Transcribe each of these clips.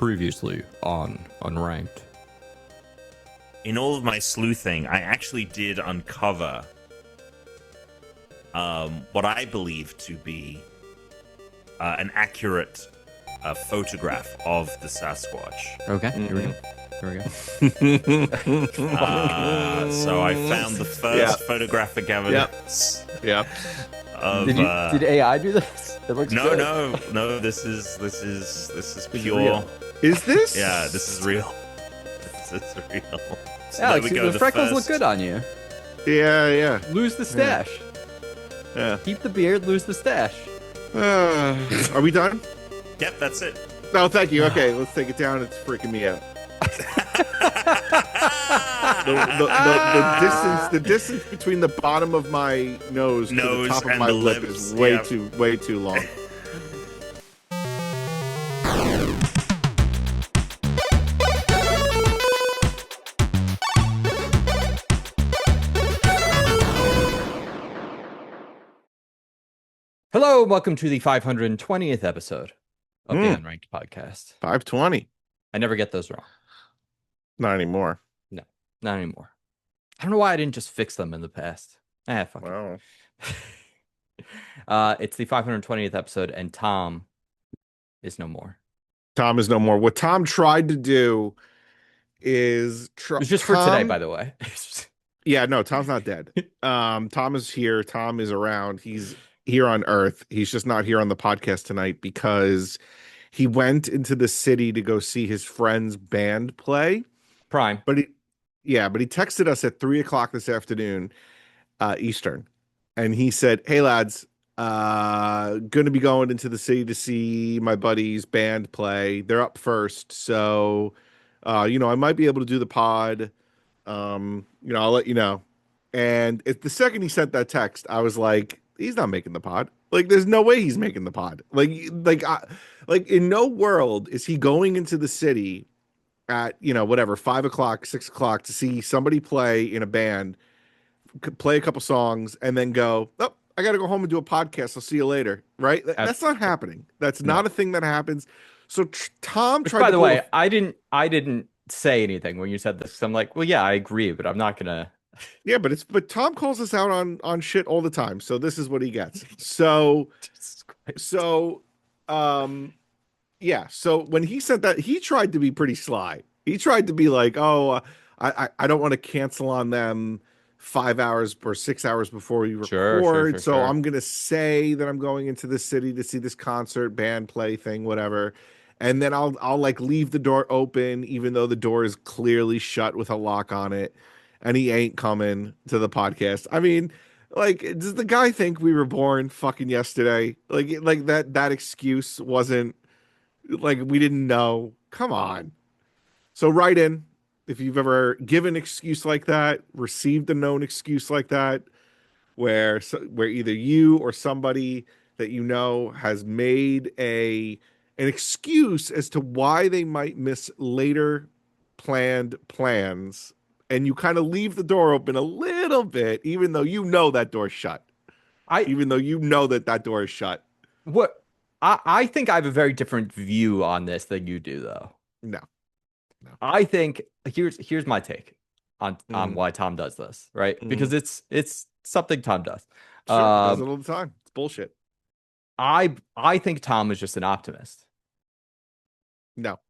Previously on Unranked. In all of my sleuthing, I actually did uncover what I believe to be an accurate photograph of the Sasquatch. Okay, here we go. So I found the first photographic evidence. Yeah. Of, Did AI do this? It looks no, good. no. This is pure. Real. Is this? Yeah, this is real. This is real. So Alex, there we go. the freckles look first- good on you. Yeah. Lose the stash. Yeah. Keep the beard, lose the stash. Are we done? Yep, that's it. No, thank you. Okay, let's take it down. It's freaking me out. The distance between the bottom of my nose to the top of and my the lip lips, is yeah. way too long. Hello, welcome to the 520th episode of the Unranked podcast. 520. I never get those wrong. Not anymore. No, not anymore. I don't know why I didn't just fix them in the past. Fuck Wow. it. It's the 520th episode, and Tom is no more. Tom is no more. What Tom tried to do is It was just for today, by the way. Yeah, no, Tom's not dead. Tom is here. Tom is around. He's here on Earth. He's just not here on the podcast tonight because he went into the city to go see his friend's band play. Prime. But he texted us at 3:00 this afternoon, Eastern, and he said, "Hey lads, going to be going into the city to see my buddy's band play. They're up first, so I might be able to do the pod. I'll let you know." And the second he sent that text, I was like, he's not making the pod. Like, there's no way he's making the pod. Like in no world is he going into the city at 5:00, 6:00 to see somebody play in a band, play a couple songs, and then go, "Oh, I got to go home and do a podcast. I'll see you later." Right? That's not happening. That's not a thing that happens. So Tom tried. By the way, I didn't say anything when you said this. I'm like, well, yeah, I agree, but I'm not gonna. Yeah, but Tom calls us out on shit all the time. So this is what he gets. So when he sent that, he tried to be pretty sly. He tried to be like, "Oh, I don't want to cancel on them 5 hours or 6 hours before we record. So I'm gonna say that I'm going into the city to see this concert, band play thing, whatever." And then I'll like leave the door open, even though the door is clearly shut with a lock on it. And he ain't coming to the podcast. I mean, like, does the guy think we were born fucking yesterday? Like that excuse wasn't like we didn't know. Come on. So write in if you've ever given an excuse like that, received a known excuse like that, where either you or somebody that you know has made an excuse as to why they might miss later planned plans. And you kind of leave the door open a little bit, even though you know that door's shut. Even though you know that door is shut. What I think I have a very different view on this than you do, though. No. I think here's my take on why Tom does this, right? Because it's something Tom does. Sure, he does it all the time. It's bullshit. I think Tom is just an optimist. No,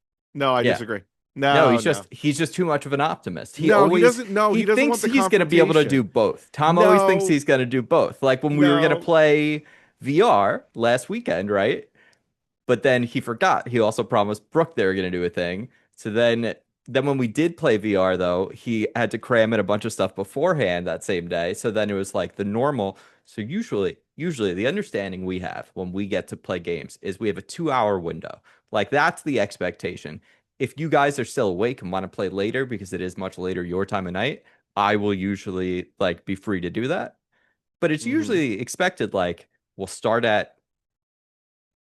I disagree. No, he's just too much of an optimist. He doesn't thinks he's going to be able to do both. Tom always thinks he's going to do both. Like when we were going to play VR last weekend, right? But then he forgot. He also promised Brooke they were going to do a thing. So then when we did play VR, though, he had to cram in a bunch of stuff beforehand that same day. So then it was like the normal. So usually the understanding we have when we get to play games is we have a 2-hour window. Like that's the expectation. If you guys are still awake and want to play later because it is much later your time of night, I will usually like be free to do that. But it's usually expected like we'll start at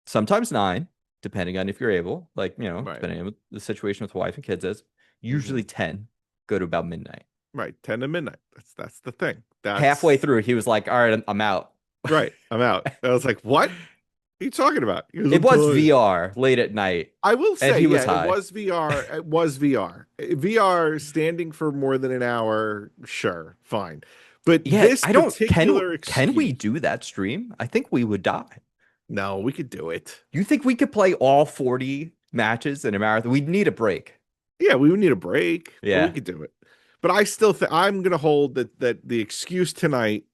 sometimes 9, depending on if you're able, like, depending on what the situation with wife and kids is. Usually 10, go to about midnight. Right, 10 to midnight. That's the thing. Halfway through, he was like, "All right, I'm out." Right, I'm out. I was like, "What?" are you talking about? It was VR late at night. I will say, he was yeah, high. it was VR. It was VR. VR standing for more than an hour, sure, fine. But yeah, this I don't. particular Can we do that stream? I think we would die. No, we could do it. You think we could play all 40 matches in a marathon? We'd need a break. Yeah, we would need a break. Yeah, we could do it. But I still think I'm going to hold that the excuse tonight.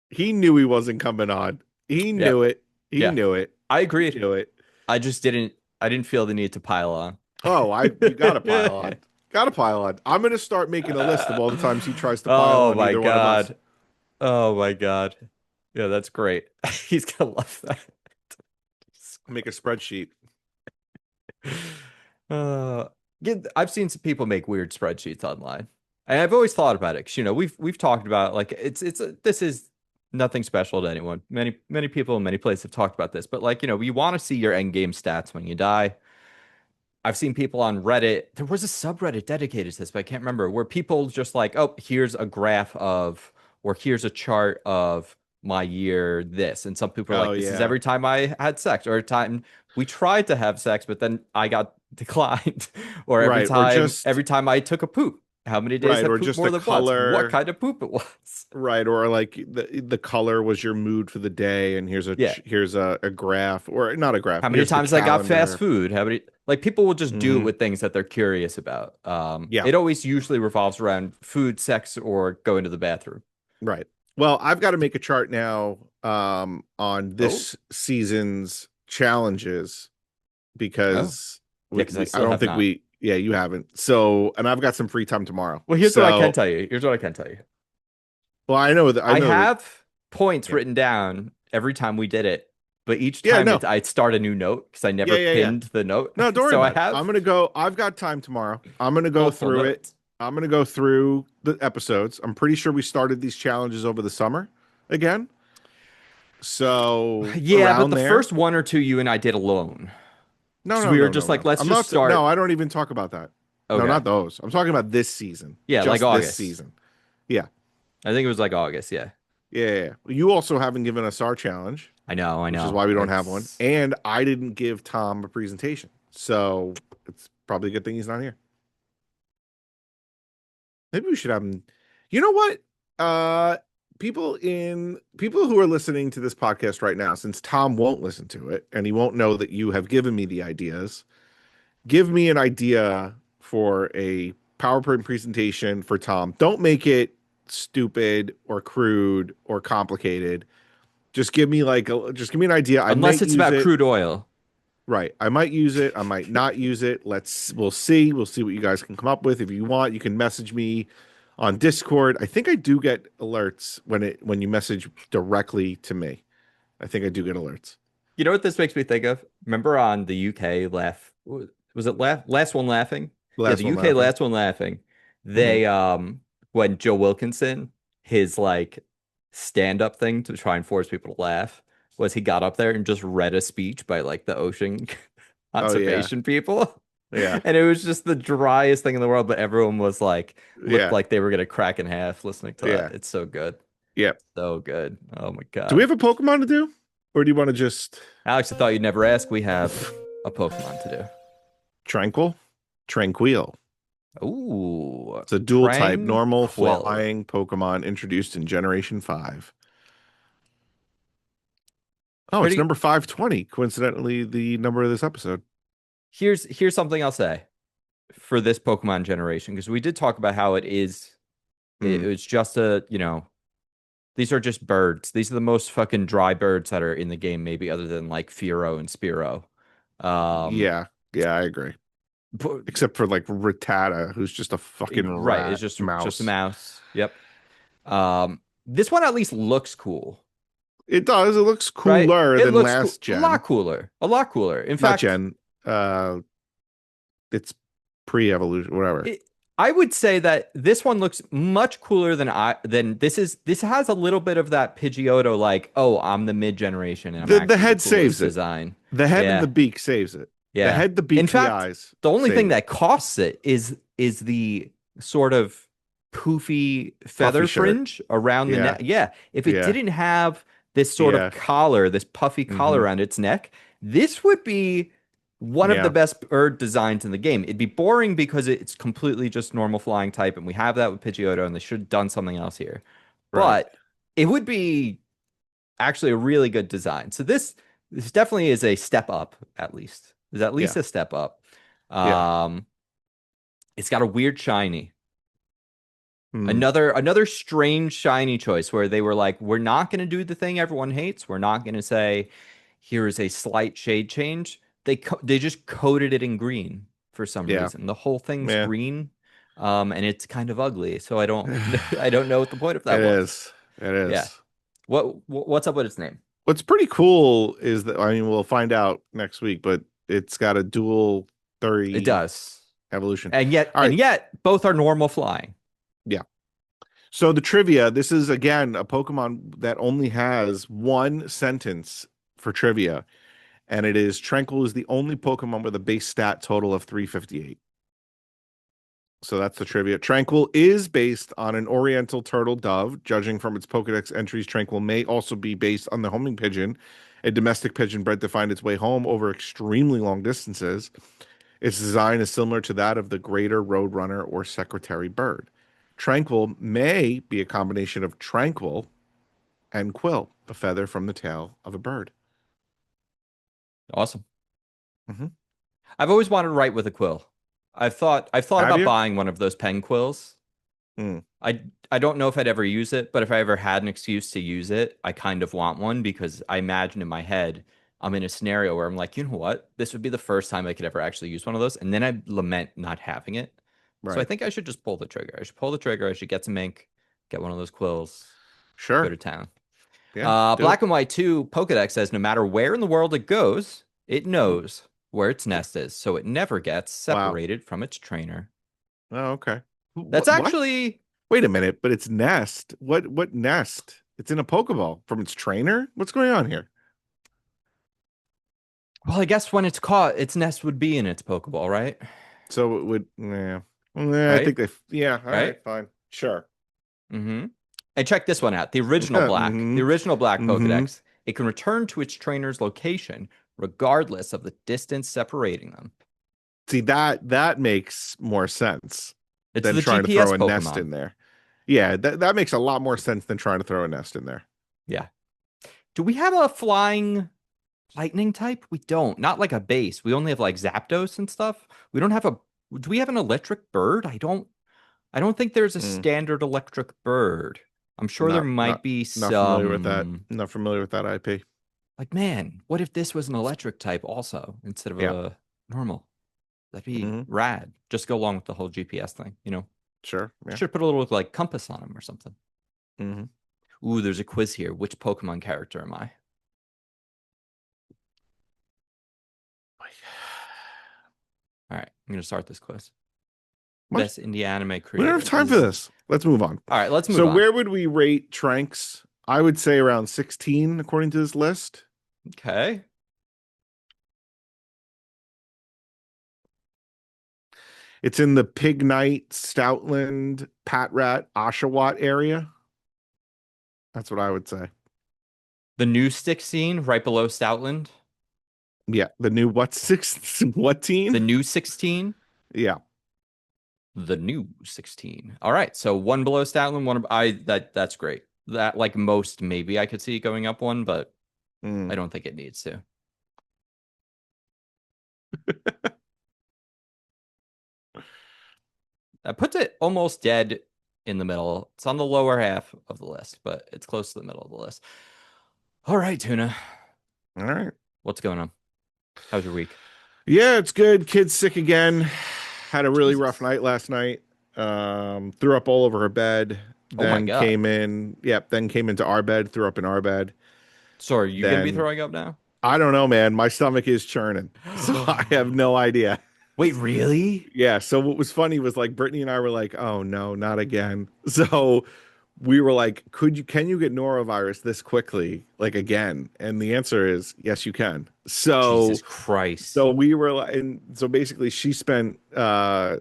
He knew he wasn't coming on. He knew it. He knew it. I agree. He knew it. I just didn't. I didn't feel the need to pile on. Oh, you gotta pile on. Gotta pile on. I'm gonna start making a list of all the times he tries to pile on. Oh my god. Oh my god. Yeah, that's great. He's gonna love that. Make a spreadsheet. I've seen some people make weird spreadsheets online. And I've always thought about it because, you know, we've talked about like this is nothing special to anyone. Many people in many places have talked about this, but like, you know, you want to see your end game stats when you die. I've seen people on Reddit. There was a subreddit dedicated to this, but I can't remember, where people just like, oh, here's a graph of, or here's a chart of my year this. And some people are like, this is every time I had sex, or a time we tried to have sex, but then I got declined, or every time I took a poop. How many days I pooped more than once? What kind of poop it was? Right, or like the color was your mood for the day, and here's a graph, or not a graph. How many times I got fast food? How many? Like people will just do it with things that they're curious about. It always usually revolves around food, sex, or going to the bathroom. Right. Well, I've got to make a chart now on this season's challenges because I don't think we. Yeah, you haven't. So, and I've got some free time tomorrow. Well, here's what I can tell you. Well, I know that I have points written down every time we did it, but each time I'd start a new note because I never pinned the note. No, don't worry. I'm gonna go. I've got time tomorrow. I'm gonna go through it. I'm gonna go through the episodes. I'm pretty sure we started these challenges over the summer again. So yeah, but the first one or two you and I did alone. No, we were just like, let's just start. No, I don't even talk about that. Okay. No, not those. I'm talking about this season. Yeah, just like August. This season. Yeah. I think it was like August. Yeah. Yeah. You also haven't given us our challenge. I know. Which is why we don't have one. And I didn't give Tom a presentation. So it's probably a good thing he's not here. Maybe we should have him. You know what? People who are listening to this podcast right now, since Tom won't listen to it and he won't know that you have given me the ideas, give me an idea for a PowerPoint presentation for Tom. Don't make it stupid or crude or complicated. Just give me an idea. Unless it's about crude oil. Right. I might use it. I might not use it. We'll see. We'll see what you guys can come up with. If you want, you can message me on Discord. I think I do get alerts when you message directly to me. I think I do get alerts. You know what this makes me think of? Remember on the UK laugh? Was it last one laughing? The UK last one laughing. They when Joe Wilkinson, his like stand-up thing to try and force people to laugh was he got up there and just read a speech by like the ocean conservation people. Yeah. And it was just the driest thing in the world, but everyone was like, looked like they were going to crack in half listening to that. It's so good. Yeah. So good. Oh my God. Do we have a Pokemon to do? Or do you want to just... Alex, I thought you'd never ask. We have a Pokemon to do. Tranquil? Tranquil. Ooh. It's a dual type, normal flying Pokemon introduced in Generation 5. Oh, it's number 520. Coincidentally, the number of this episode. Here's something I'll say for this Pokemon generation, because we did talk about how it is. It was just these are just birds. These are the most fucking dry birds that are in the game, maybe other than like Fearow and Spearow. Yeah, I agree. Except for like Rattata, who's just a fucking rat. It's just a mouse. Yep. This one at least looks cool. It does. It looks cooler than last gen. A lot cooler. In fact, gen. It's pre-evolution, whatever. I would say that this one looks much cooler than this is. This has a little bit of that Pidgeotto, like, oh, I'm the mid-generation, and the head saves design. The head and the beak saves it. Yeah, the head, the beak, in fact, the eyes. The only thing that costs it is the sort of poofy feather fringe around the neck. Yeah, if it didn't have this sort of collar, this puffy collar around its neck. This would be one of the best bird designs in the game. It'd be boring because it's completely just normal flying type, and we have that with Pidgeotto, and they should have done something else here. Right. But it would be actually a really good design. So this definitely is a step up, at least. It's at least a step up. It's got a weird shiny. Another strange shiny choice where they were like, we're not going to do the thing everyone hates. We're not going to say, here is a slight shade change. They just coated it in green for some reason. The whole thing's green, and it's kind of ugly. So I don't know what the point of that was. It is. Yeah. What's up with its name? What's pretty cool is that, I mean, we'll find out next week, but it's got a dual 30. It does. Evolution. And yet both are normal flying. Yeah. So the trivia, this is again a Pokemon that only has one sentence for trivia, and it is Tranquil is the only Pokemon with a base stat total of 358. So that's the trivia. Tranquil is based on an oriental turtle dove. Judging from its Pokedex entries, Tranquil may also be based on the homing pigeon, a domestic pigeon bred to find its way home over extremely long distances. Its design is similar to that of the greater roadrunner or secretary bird. Tranquil may be a combination of tranquil and quill, a feather from the tail of a bird. Awesome. I've always wanted to write with a quill. I've thought about buying one of those pen quills. I don't know if I'd ever use it, but if I ever had an excuse to use it, I kind of want one because I imagine in my head I'm in a scenario where I'm like, you know what? This would be the first time I could ever actually use one of those, and then I lament not having it. Right. So I think I should just pull the trigger. I should pull the trigger. I should get some ink, get one of those quills. Sure. Go to town. Yeah, Black and White 2 Pokedex says no matter where in the world it goes, it knows where its nest is, so it never gets separated from its trainer. Oh, okay. That's actually... Wait a minute, but its nest? What nest? It's in a Pokeball from its trainer? What's going on here? Well, I guess when it's caught, its nest would be in its Pokeball, right? So it would, right? I think all right, fine. Sure. And check this one out. The original Black, Pokedex, it can return to its trainer's location regardless of the distance separating them. See, that makes more sense than trying GPS to throw a Pokemon. Nest in there. Yeah, that makes a lot more sense than trying to throw a nest in there. Yeah. Do we have a flying lightning type? We don't. Not like a base. We only have like Zapdos and stuff. We don't have do we have an electric bird? I don't think there's a standard electric bird. I'm sure there might be some. Not familiar with that. Not familiar with that IP. Like, man, what if this was an electric type also instead of a normal? That'd be rad. Just go along with the whole GPS thing, you know? Sure. Yeah. Should put a little like compass on him or something. Ooh, there's a quiz here. Which Pokemon character am I? All right, I'm gonna start this quiz. Best indie anime creator. We don't have time for this. Let's move on. All right, let's move on. So where would we rate Tranks? I would say around 16 according to this list. Okay. It's in the Pignite, Stoutland, Patrat, Oshawott area. That's what I would say. The new stick scene right below Stoutland. Yeah, the new what team? The new 16. Yeah. The new 16. All right, so one below Stoutland, that's great. That like most maybe I could see it going up one, but I don't think it needs to. That puts it almost dead in the middle. It's on the lower half of the list, but it's close to the middle of the list. All right, Tuna. All right. What's going on? How's your week? Yeah, it's good. Kid's sick again. Had a really rough night last night. Threw up all over her bed. Then came in. Yep. Then came into our bed. Threw up in our bed. So are you going to be throwing up now? I don't know, man. My stomach is churning. So I have no idea. Wait, really? Yeah. So what was funny was like Brittany and I were like, oh no, not again. So we were like, can you get norovirus this quickly? Like again? And the answer is yes, you can. So Jesus Christ. So we were like, and so basically she spent, so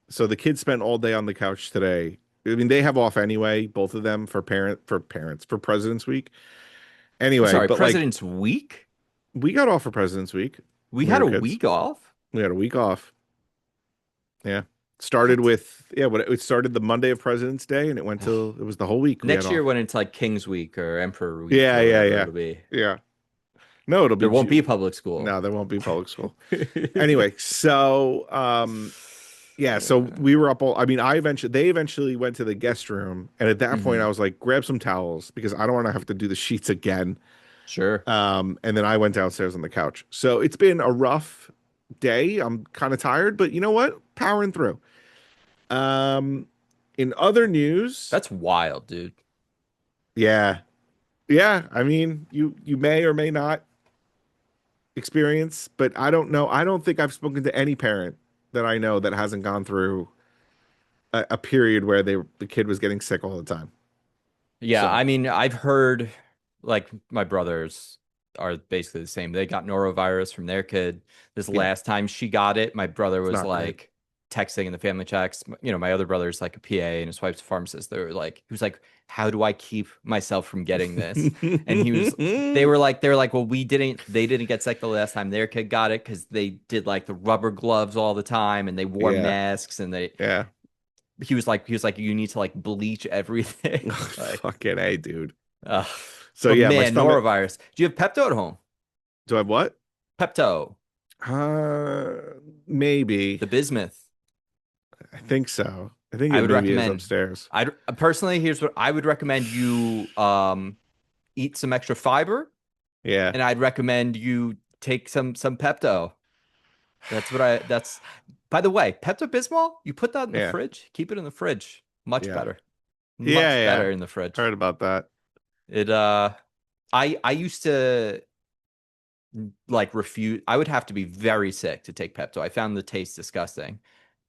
the kids spent all day on the couch today. I mean, they have off anyway, both of them for President's Week. Anyway, Sorry, but President's Week? we got off for President's Week. We had a week off? We had a week off. Yeah. Started with it started the Monday of President's Day and it went till it was the whole week. Next year when it's like King's Week or Emperor Week. Yeah. It'll be. Yeah. No, there won't be public school. No, there won't be public school. Anyway, so so we were up they eventually went to the guest room, and at that point I was like, grab some towels because I don't want to have to do the sheets again. Sure. And then I went downstairs on the couch. So it's been a rough day. I'm kind of tired, but you know what? Powering through. In other news, that's wild, dude. Yeah. Yeah, I mean, you may or may not experience, but I don't know. I don't think I've spoken to any parent that I know that hasn't gone through a period where the kid was getting sick all the time. Yeah, so. I mean, I've heard like my brothers are basically the same. They got norovirus from their kid. This last time she got it, my brother was like texting in the family checks. You know, my other brother's like a PA and his wife's a pharmacist. He was like, how do I keep myself from getting this? And they were like, well, they didn't get sick the last time their kid got it because they did like the rubber gloves all the time and they wore masks and he was like, you need to like bleach everything. Like, fucking A, dude. So man, my norovirus. Do you have Pepto at home? Do I have what? Pepto. Maybe. The bismuth. I think so. I think I would recommend upstairs. I personally, here's what I would recommend: you eat some extra fiber. Yeah, and I'd recommend you take some Pepto. That's. By the way, Pepto Bismol, you put that in the fridge. Keep it in the fridge. Much better. Much better in the fridge. Heard about that. I used to like refuse. I would have to be very sick to take Pepto. I found the taste disgusting.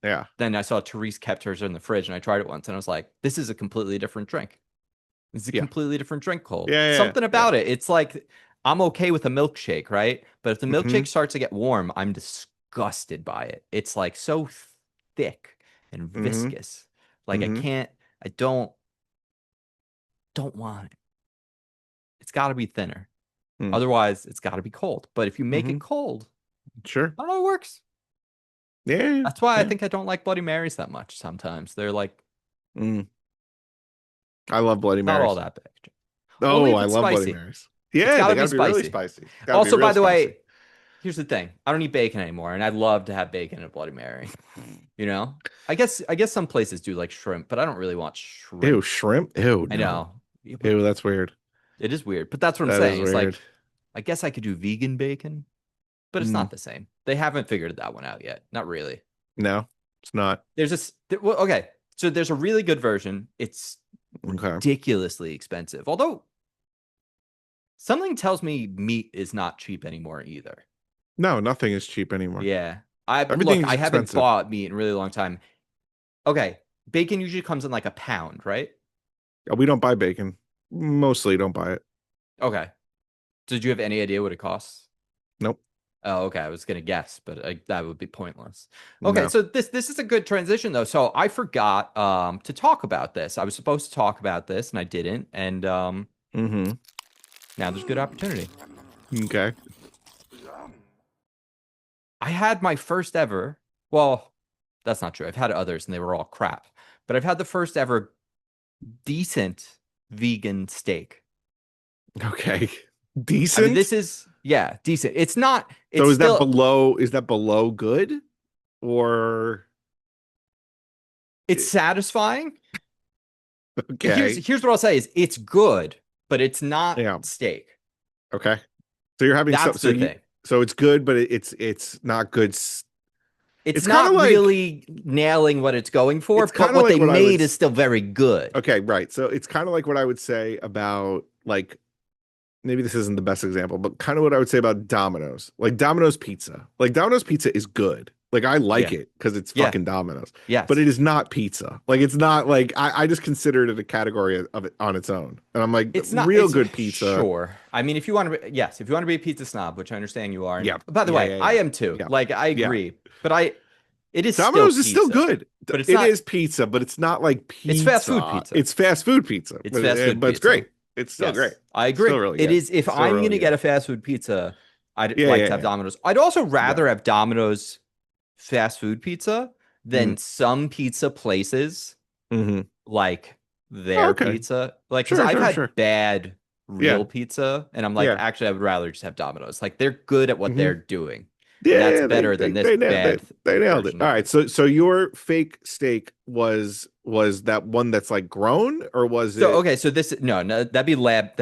Yeah. Then I saw Therese kept hers in the fridge and I tried it once and I was like, this is a completely different drink. It's a completely different drink, Cole. Something about it. It's like, I'm okay with a milkshake, right? But if the milkshake starts to get warm, I'm disgusted by it. It's like so thick and viscous. Like I don't want it. It's got to be thinner. Otherwise, it's got to be cold. But if you make it cold, sure. I don't know, it works. Yeah. That's why I think I don't like Bloody Marys that much sometimes. They're like... I love Bloody Marys. Not all that big. Oh, I love Bloody Marys. Yeah, gotta they gotta be really spicy. Also, by the way, here's the thing. I don't eat bacon anymore, and I'd love to have bacon in a Bloody Mary. You know? I guess some places do like shrimp, but I don't really want shrimp. Ew, shrimp? Ew, I know. Ew, that's weird. It is weird, but that's what I'm saying. It's like, I guess I could do vegan bacon, but it's not the same. They haven't figured that one out yet. Not really. No, it's not. There's this. Okay, so there's a really good version. It's ridiculously expensive. Although something tells me meat is not cheap anymore either. No, nothing is cheap anymore. Yeah, I haven't bought meat in a really long time. Okay, bacon usually comes in like a pound, right? We don't buy bacon. Mostly don't buy it. Okay. Did you have any idea what it costs? Nope. Oh, okay. I was gonna guess, but that would be pointless. Okay, so this is a good transition though. So I forgot to talk about this. I was supposed to talk about this and I didn't. And now there's good opportunity. Okay. I had my first ever. Well, that's not true. I've had others and they were all crap. But I've had the first ever decent vegan steak. Okay. Decent? I mean, this is decent. It's not. So is that below good? Or it's satisfying? Okay. Here's what I'll say is it's good, but it's not steak. Okay. So you're having the thing. So it's good, but it's not good. It's not really nailing what it's going for, but what they made is still very good. Okay, right. So it's kind of like what I would say about, like, maybe this isn't the best example, but kind of what I would say about Domino's. Like Domino's pizza. Like Domino's pizza is good. Like I like it because it's fucking Domino's. Yeah. But it is not pizza. Like it's not like I just considered it a category of it on its own. And I'm like, it's not real good pizza. Sure. I mean, if you want to be a pizza snob, which I understand you are. Yeah. By the way, I am too. Yeah. Like I agree. But it is Domino's is still good. But it is pizza, but it's not like pizza. It's fast food pizza. It's fast food pizza. It's fast food but pizza. It's great. It's still Yes, great. I agree. Still really It good. is. If Still I'm really gonna good. get a fast food pizza, I'd Yeah, like yeah, to have yeah. Domino's. I'd also Yeah. rather have Domino's fast food pizza than some pizza places Mm-hmm. like Oh, their okay. pizza. Like, because Sure, I've sure, had sure. bad Yeah. real pizza, and I'm like, Yeah. actually, I would rather just have Domino's. Like, they're good at what Mm-hmm. they're doing, and Yeah, that's yeah, better than this bad they nailed it. version All of right, it. so your fake steak was that one that's like grown, or was So it okay, so this no, that'd be lab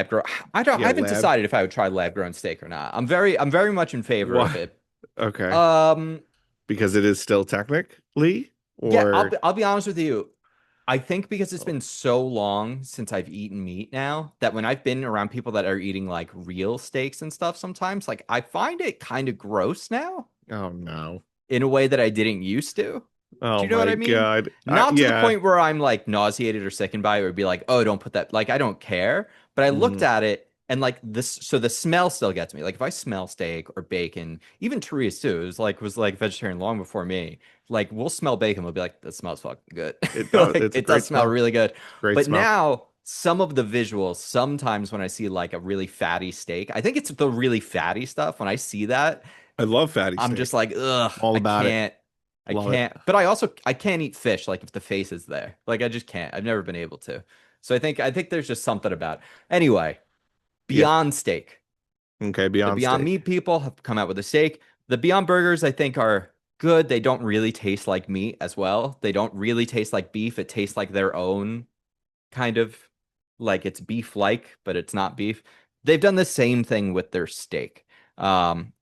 grown. I yeah, haven't lab? decided if I would try lab grown steak or not. I'm very much in favor of What? it. Okay, Um, because it is still technically, yeah, I'll or be, I'll be honest with you. I think because it's oh, been so long since I've eaten meat now that when I've been around people that are eating like real steaks and stuff sometimes, like I find it kind of gross now oh no, in a way that I didn't used to. Do oh you know what my I mean? God, Not to the yeah, point where I'm like nauseated or sickened by it or be like, oh, don't put that. Like, I don't care. But I looked hmm at it and like this, so the smell still gets me. Like, if I smell steak or bacon, even Therese too, was like vegetarian long before me. Like, we'll smell bacon, we'll be like, that smells fucking good. it does. Like, It's a it does great smell smell. really good. It's a great But smell. now, some of the visuals, sometimes when I see like a really fatty steak, I think it's the really fatty stuff. When I see that, I love fatty I'm just steak. like, ugh, All I about it. can't. I Love it. can't. But I can't eat fish like if the face is there. Like I just can't. I've never been able to. So I think there's just something about it. Anyway, Yeah. Beyond Steak. Okay. The Beyond Beyond steak. Meat people have come out with a steak. The Beyond Burgers, I think, are good. They don't really taste like meat as well. They don't really taste like beef. It tastes like their own kind of like it's beef like, but it's not beef. They've done the same thing with their steak.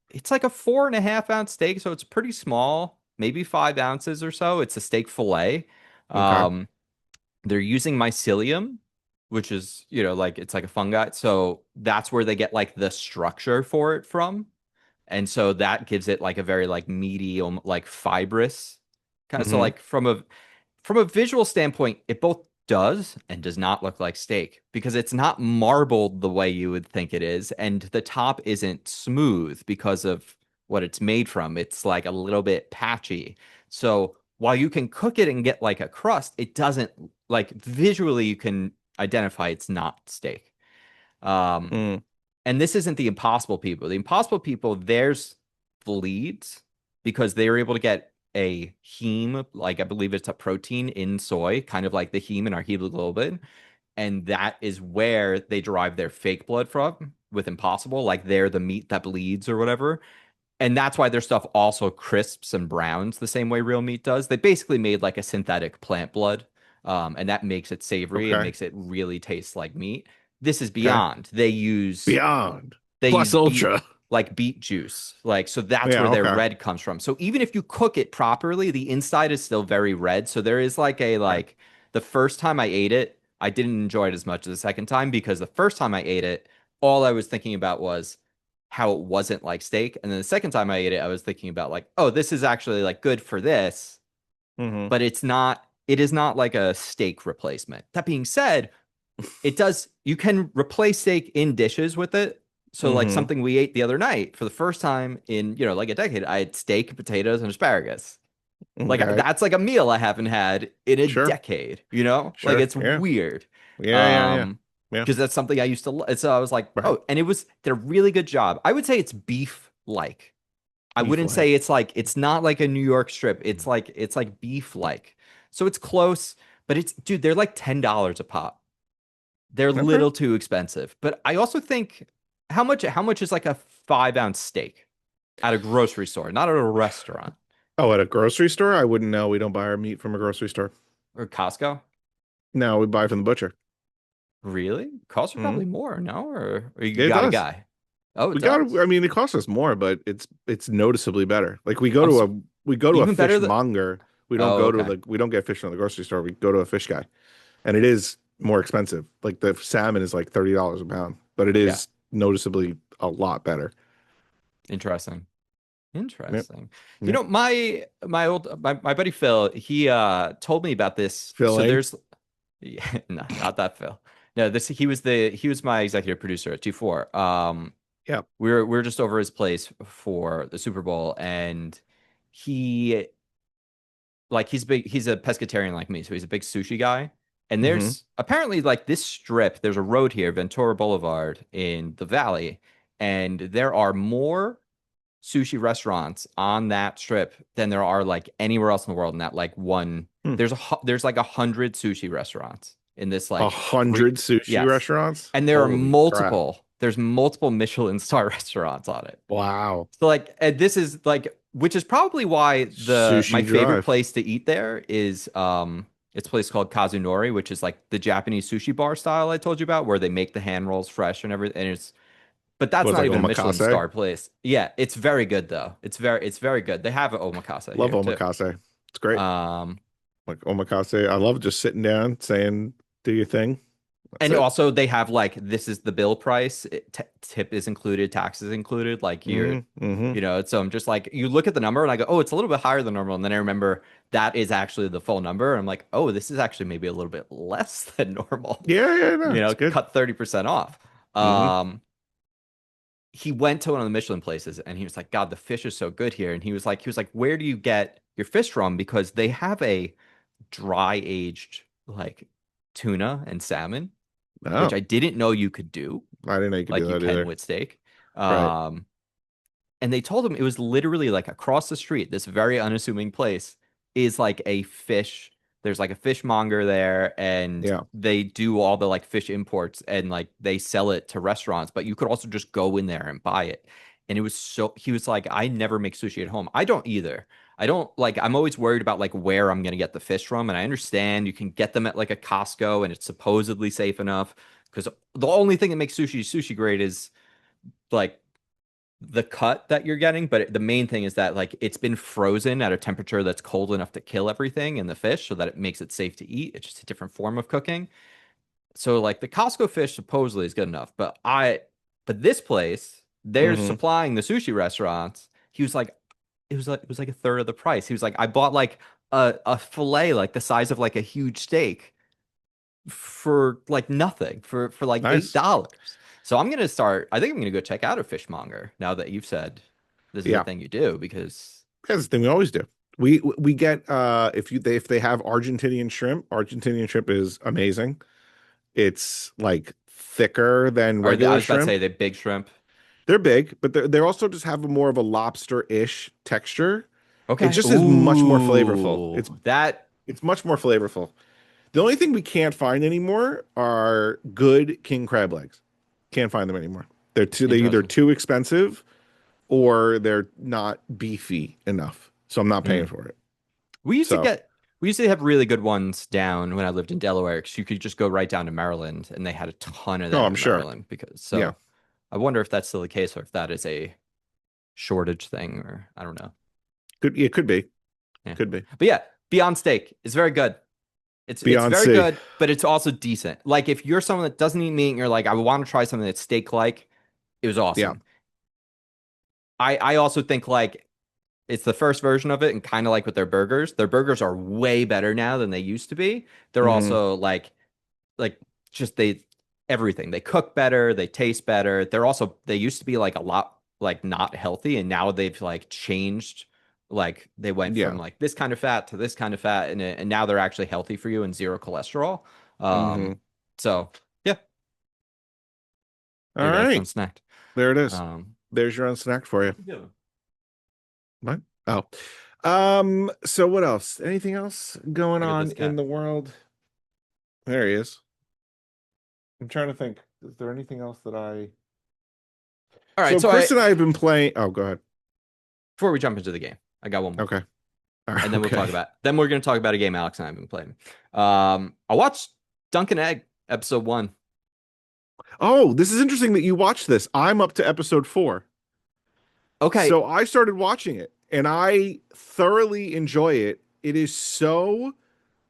It's like a 4.5 ounce steak, so it's pretty small, maybe 5 ounces or so. It's a steak fillet. Okay. Um, they're using mycelium, which is, like it's like a fungi. So that's where they get like the structure for it from. And so that gives it like a very like meaty, like fibrous kind of. So Mm-hmm. like from a visual standpoint, it both does and does not look like steak because it's not marbled the way you would think it is, and the top isn't smooth because of what it's made from. It's like a little bit patchy. So while you can cook it and get like a crust, it doesn't like visually you can identify it's not steak. Um, Mm. and this isn't the Impossible people. The Impossible people, theirs bleeds because they were able to get a heme, like I believe it's a protein in soy, kind of like the heme in our hemoglobin. And that is where they derive their fake blood from with Impossible. Like they're the meat that bleeds or whatever. And that's why their stuff also crisps and browns the same way real meat does. They basically made like a synthetic plant blood, and that makes it savory and Okay. makes it really taste like meat. This is Okay. beyond. They use Beyond. they Plus use ultra. beet juice. Like so that's Yeah. where their Okay. red comes from. So even if you cook it properly, the inside is still very red. So there is like a Okay. like the first time I ate it, I didn't enjoy it as much as the second time because the first time I ate it, all I was thinking about was how it wasn't like steak. And then the second time I ate it, I was thinking about like, oh, this is actually like good for this, Mm-hmm. but it is not like a steak replacement. That being said, you can replace steak in dishes with it. So like Mm-hmm. something we ate the other night for the first time in, like a decade, I had steak, potatoes, and asparagus. Like Okay. that's like a meal I haven't had in a Sure. decade. Like Sure. it's Yeah. weird. Yeah. Yeah. Yeah. Um, Yeah. because that's something I used to so I was like, Right. oh, and did a really good job. I would say it's beef like. I Beef wouldn't say leg. it's not like a New York strip. It's like beef like. So it's close, but it's dude, they're like $10 a pop. They're a Okay. little too expensive. But I also think how much is like a 5 ounce steak at a grocery store, not at a restaurant Oh, at a grocery store? I wouldn't know. We don't buy our meat from a grocery store. or Costco? No, we buy from the butcher. Really? Costs are Hmm. probably more, no? Or you Yeah, it got a does. guy? Oh, it We got. does. I mean, it costs us more, but it's noticeably better. Like I'm we go to a even better than. fishmonger. We don't Oh, go to okay. the we don't get fish from the grocery store. We go to a fish guy, and it is more expensive. Like the salmon is like $30 a pound, but it Yeah. is noticeably a lot better. Interesting. Yep. Interesting. Yep. My buddy Phil, he told me about this. So Filling. there's yeah, no, not that Phil. No, this he was my executive producer at 2-4. Yep. We were just over his place for the Super Bowl, and he he's a pescatarian like me, so he's a big sushi guy. And there's apparently like this strip, there's a road here, Ventura Boulevard in the Valley, and there are more sushi restaurants on that strip than there are like anywhere else in the world in that like one. Hmm. There's like 100 sushi restaurants in this like 100 sushi yes. restaurants, And there are Holy multiple. crap. There's multiple Michelin star restaurants on it. Wow. So like, and this is like, which is probably why my Sushi favorite Drive. place to eat there is it's a place called Kazunori, which is like the Japanese sushi bar style I told you about, where they make the hand rolls fresh and everything. And but that's Was not like even a Michelin omakase. star place. Yeah, it's very good though. It's very good. They have an omakase Love here too. omakase. It's great. Um, Like omakase. I love just sitting down saying, do your thing. That's and it. also they have like this is the bill price. Tip is included, taxes included. Like Mm-hmm. so I'm just like you look at the number and I go, oh, it's a little bit higher than normal. And then I remember that is actually the full number. And I'm like, oh, this is actually maybe a little bit less than normal. Yeah, no, it's good. Cut 30% off. Mm-hmm. He went to one of the Michelin places and he was like, God, the fish is so good here. And he was like, where do you get your fish from? Because they have a dry aged like tuna and salmon, which Oh, I didn't know you could do, I didn't know you could like do you that can either. with steak. Right. And they told him it was literally like across the street, this very unassuming place is like a fish. There's like a fishmonger there, and Yeah. they do all the like fish imports and like they sell it to restaurants, but you could also just go in there and buy it. And it was he was like, I never make sushi at home. I don't either. I don't like, I'm always worried about like where I'm going to get the fish from. And I understand you can get them at like a Costco and it's supposedly safe enough because the only thing that makes sushi great is like the cut that you're getting, but the main thing is that like it's been frozen at a temperature that's cold enough to kill everything in the fish so that it makes it safe to eat. It's just a different form of cooking. So like the Costco fish supposedly is good enough, but this place, they're Mm-hmm. supplying the sushi restaurants. He was like it was like a third of the price. He was like, I bought like a fillet like the size of like a huge steak for like nothing for like Nice. $8. So I'm gonna start. I think I'm gonna go check out a fishmonger now that you've said this is a Yeah. thing you do because That's the thing we always do. We get if they have Argentinian shrimp is amazing. It's like thicker than I regular was about to shrimp. say the big shrimp. They're big, but they also just have a more of a lobster-ish texture. It Okay. just is much more flavorful. Ooh, that It's much more flavorful. The only thing we can't find anymore are good king crab legs. Can't find them anymore. They're either interesting. too expensive or they're not beefy enough. So I'm not paying Mm. for it. We used to So, get we used to have really good ones down when I lived in Delaware because you could just go right down to Maryland and they had a ton of no, that I'm in sure. Maryland because Yeah. I wonder if that's still the case or if that is a shortage thing or I don't know. It could be. Yeah. Could be. But yeah, Beyond Steak is very good. It's Beyond very Sea. good, but it's also decent. Like if you're someone that doesn't eat meat and you're like, I want to try something that's steak-like, it was Yeah. awesome. I also think like it's the first version of it and kind of like with their burgers. Their burgers are way better now than they used to be. They're Hmm. also like just everything. They cook better, they taste better. They used to be like a lot like not healthy and now they've like changed like they went from Yeah. like this kind of fat to this kind of fat and now they're actually healthy for you and zero cholesterol. Hmm. So yeah, All there you go. That's right. unsnacked. There it is. Um There's your unsnack for you. yeah. What? Oh. So what else? Anything else going Look at on this in cat. the world? There he is. I'm trying to think. Is there anything else that I All right, So so Chris and I have been playing. Oh, go ahead. before we jump into the game, I got one more. Okay. All right. And then we'll talk Okay. about then we're gonna talk about a game Alex and I have been playing. I watched Dunkin' Egg episode 1. Oh, this is interesting that you watched this. I'm up to episode 4. Okay. So I started watching it and I thoroughly enjoy it. It is so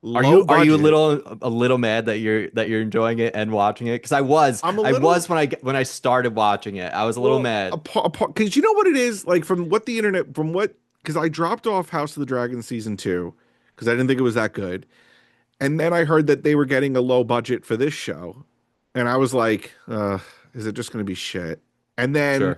low Are you budget. a little mad that you're enjoying it and watching it? Because I'm a I little was when I started watching it. I was a little mad. Because you know what it is like because I dropped off House of the Dragon season 2 because I didn't think it was that good. And then I heard that they were getting a low budget for this show. And I was like, is it just going to be shit? And then Sure.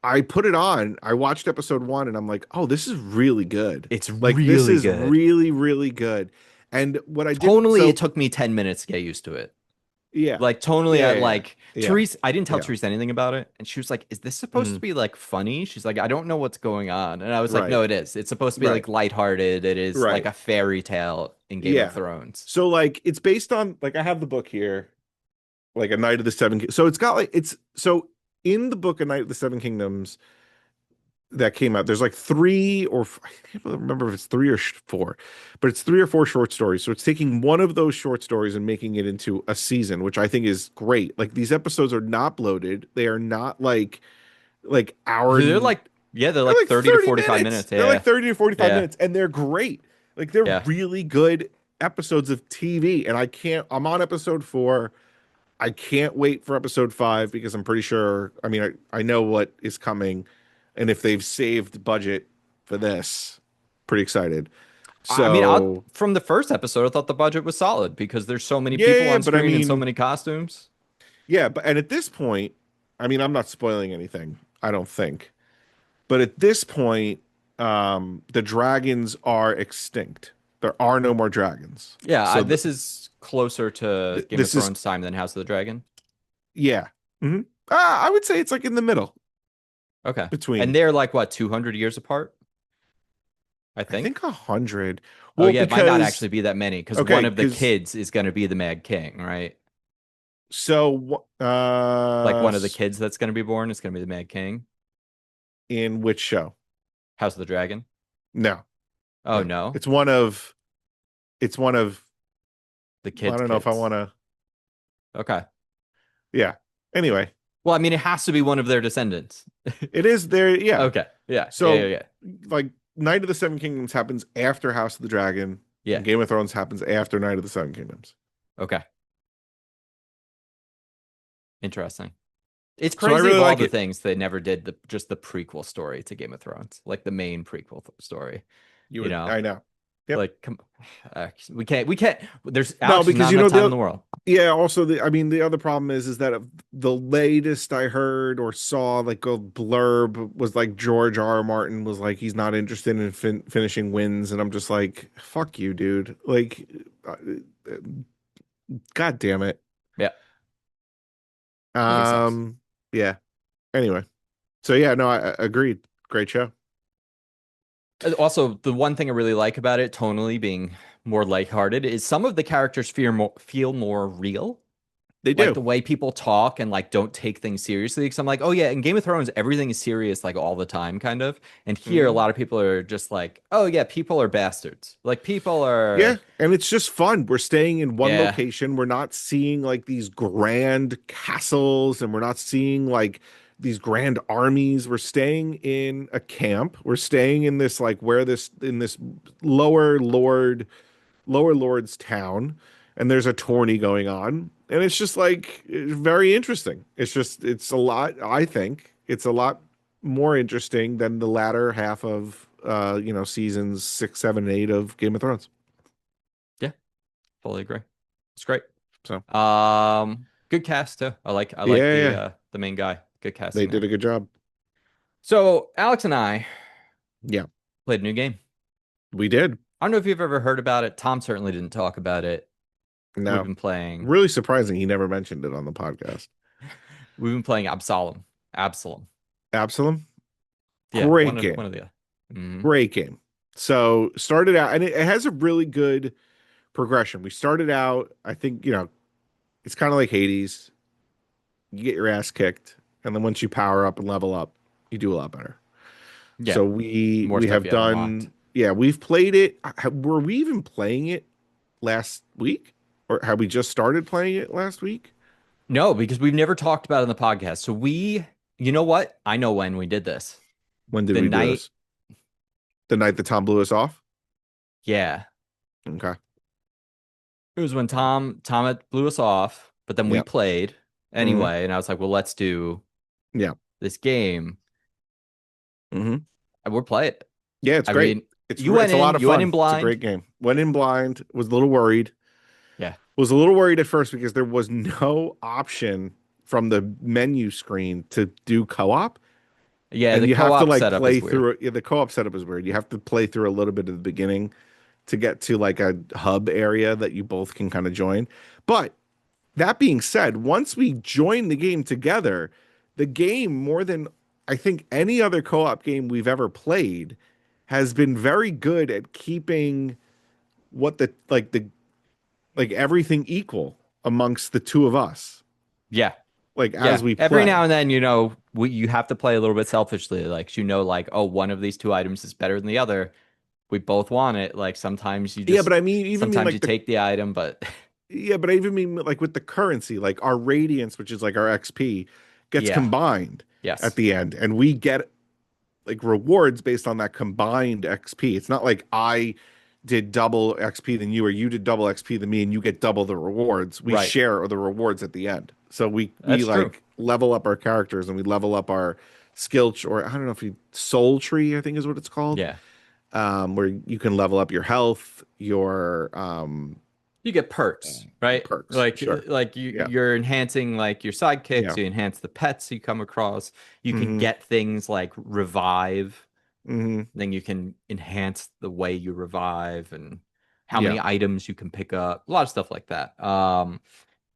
I put it on. I watched episode 1 and I'm like, oh, this is really good. It's Like, this really is good. really, really good. And what I did tonally, it took me 10 minutes to get used to it. Yeah. Like tonally, Therese, I didn't tell Yeah. Therese anything about it. And she was like, is this supposed to be like funny? She's like, I don't know what's going on. And I was like, no, it is. It's supposed to be like lighthearted. It is like a fairy tale in Game of Thrones. So like it's based on like I have the book here, like A Night of the Seven. So it's got like so in the book A Night of the Seven Kingdoms that came out, there's like I can't remember if it's 3 or 4, but it's 3 or 4 short stories. So it's taking one of those short stories and making it into a season, which I think is great. Like these episodes are not bloated. They are not like hour. They're like 30 to 45 minutes. Yeah. They're like 30 to 45 minutes, and they're great. Like they're really good episodes of TV. And I'm on episode 4. I can't wait for episode 5 because I'm pretty sure, I mean, I know what is coming. And if they've saved budget for this, pretty excited. So I mean, from the first episode, I thought the budget was solid because there's so many people on screen and so many costumes. Yeah, and at this point, I mean, I'm not spoiling anything, I don't think. But at this point, the dragons are extinct. There are no more dragons. Yeah, so this is closer to Game of Thrones time than House of the Dragon. Yeah. Mm-hmm. I would say it's like in the middle. Okay. Between, and they're like what, 200 years apart? I think 100. Well, it might not actually be that many because one of the kids is going to be the Mad King, right? So, like one of the kids that's going to be born is going to be the Mad King. In which show? House of the Dragon? No. Oh no. It's one of the kids. I don't know if I want to. Okay. Yeah. Anyway. Well, I mean, it has to be one of their descendants. It is there. Yeah. Okay. Yeah. So, yeah. Like, Night of the Seven Kingdoms happens after House of the Dragon. Yeah. And Game of Thrones happens after Night of the Seven Kingdoms. Okay. Interesting. It's crazy so really all the things they never did just the prequel story to Game of Thrones, like the main prequel story. You know, I know. Yep. Like, we can't. There's because not enough time in the world. Yeah. Also, the other problem is that the latest I heard or saw like a blurb was like George R. Martin was like he's not interested in finishing Winds, and I'm just like, fuck you, dude. Like, god damn it. Yeah. Yeah. Anyway, so yeah, no, I agreed. Great show. Also, the one thing I really like about it, tonally being more lighthearted, is some of the characters feel more real. They do. Like the way people talk and like don't take things seriously. Because I'm like, oh yeah, in Game of Thrones, everything is serious like all the time, kind of. And here, a lot of people are just like, oh yeah, people are bastards. Like people are. Yeah, and it's just fun. We're staying in one location. We're not seeing like these grand castles, and we're not seeing like these grand armies. We're staying in a camp. We're staying in this like in this lower lord's town, and there's a tourney going on, and it's just like very interesting. It's a lot. I think it's a lot more interesting than the latter half of seasons 6, 7, and 8 of Game of Thrones. Yeah, fully agree. It's great. So good cast too. I like the main guy. Good casting. They did a good job. So Alex and I played a new game. We did. I don't know if you've ever heard about it. Tom certainly didn't talk about it. No. We've been playing. Really surprising he never mentioned it on the podcast. We've been playing Absolum. Absolum? Yeah, great game. One of the Great game. So started out, and it has a really good progression. We started out, I think, it's kind of like Hades. You get your ass kicked, and then once you power up and level up, you do a lot better. Yeah. So we have done. Yeah, we've played it. Were we even playing it last week? Or have we just started playing it last week? No, because we've never talked about it on the podcast. So you know what? I know when we did this. When did we do this? The night that Tom blew us off? Yeah. Okay. It was when Tom blew us off, but then we played anyway, and I was like, well, let's do this game. Mm-hmm. And we'll play it. Yeah, it's great. Mean, it's a lot of fun. Went in blind. It's a great game. Went in blind. Was a little worried. Yeah. Was a little worried at first because there was no option from the menu screen to do co-op. Yeah, and you have to like play through it. Yeah, the co-op setup is weird. You have to play through a little bit of the beginning to get to like a hub area that you both can kind of join. But that being said, once we join the game together, the game, more than I think any other co-op game we've ever played, has been very good at keeping what the like everything equal amongst the two of us. Yeah. Like as we play. Every now and then, you have to play a little bit selfishly. Like, like, oh, one of these two items is better than the other. We both want it. Like sometimes you just, but I mean, sometimes you take the item, but yeah, but I even mean like with the currency, like our radiance, which is like our XP, gets combined at the end, and we get like rewards based on that combined XP. It's not like I did double XP than you, or you did double XP than me, and you get double the rewards. We share the rewards at the end. So we like level up our characters, and we level up our skill, or I don't know if soul tree, I think is what it's called. Yeah. Where you can level up your health, your you get perks, right? Perks, like you're enhancing like your sidekicks. You enhance the pets you come across. You can get things like revive. Then you can enhance the way you revive and how many items you can pick up. A lot of stuff like that.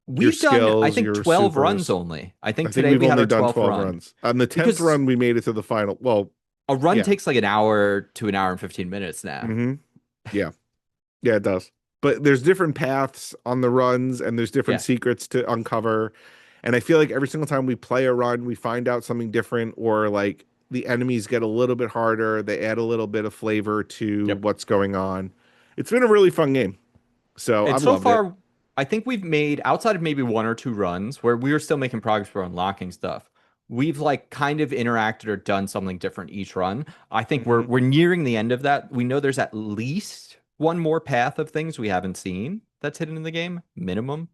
We've done, I think, 12 runs only. I think today we had our 12th runs. On the 10th run, we made it to the final. Well, a run takes like an hour to an hour and 15 minutes now. Yeah, it does. But there's different paths on the runs, and there's different secrets to uncover. And I feel like every single time we play a run, we find out something different, or like the enemies get a little bit harder. They add a little bit of flavor to what's going on. It's been a really fun game. So I've loved it. I think we've made, outside of maybe one or two runs where we were still making progress for unlocking stuff, we've like kind of interacted or done something different each run. I think we're nearing the end of that. We know there's at least one more path of things we haven't seen that's hidden in the game, minimum.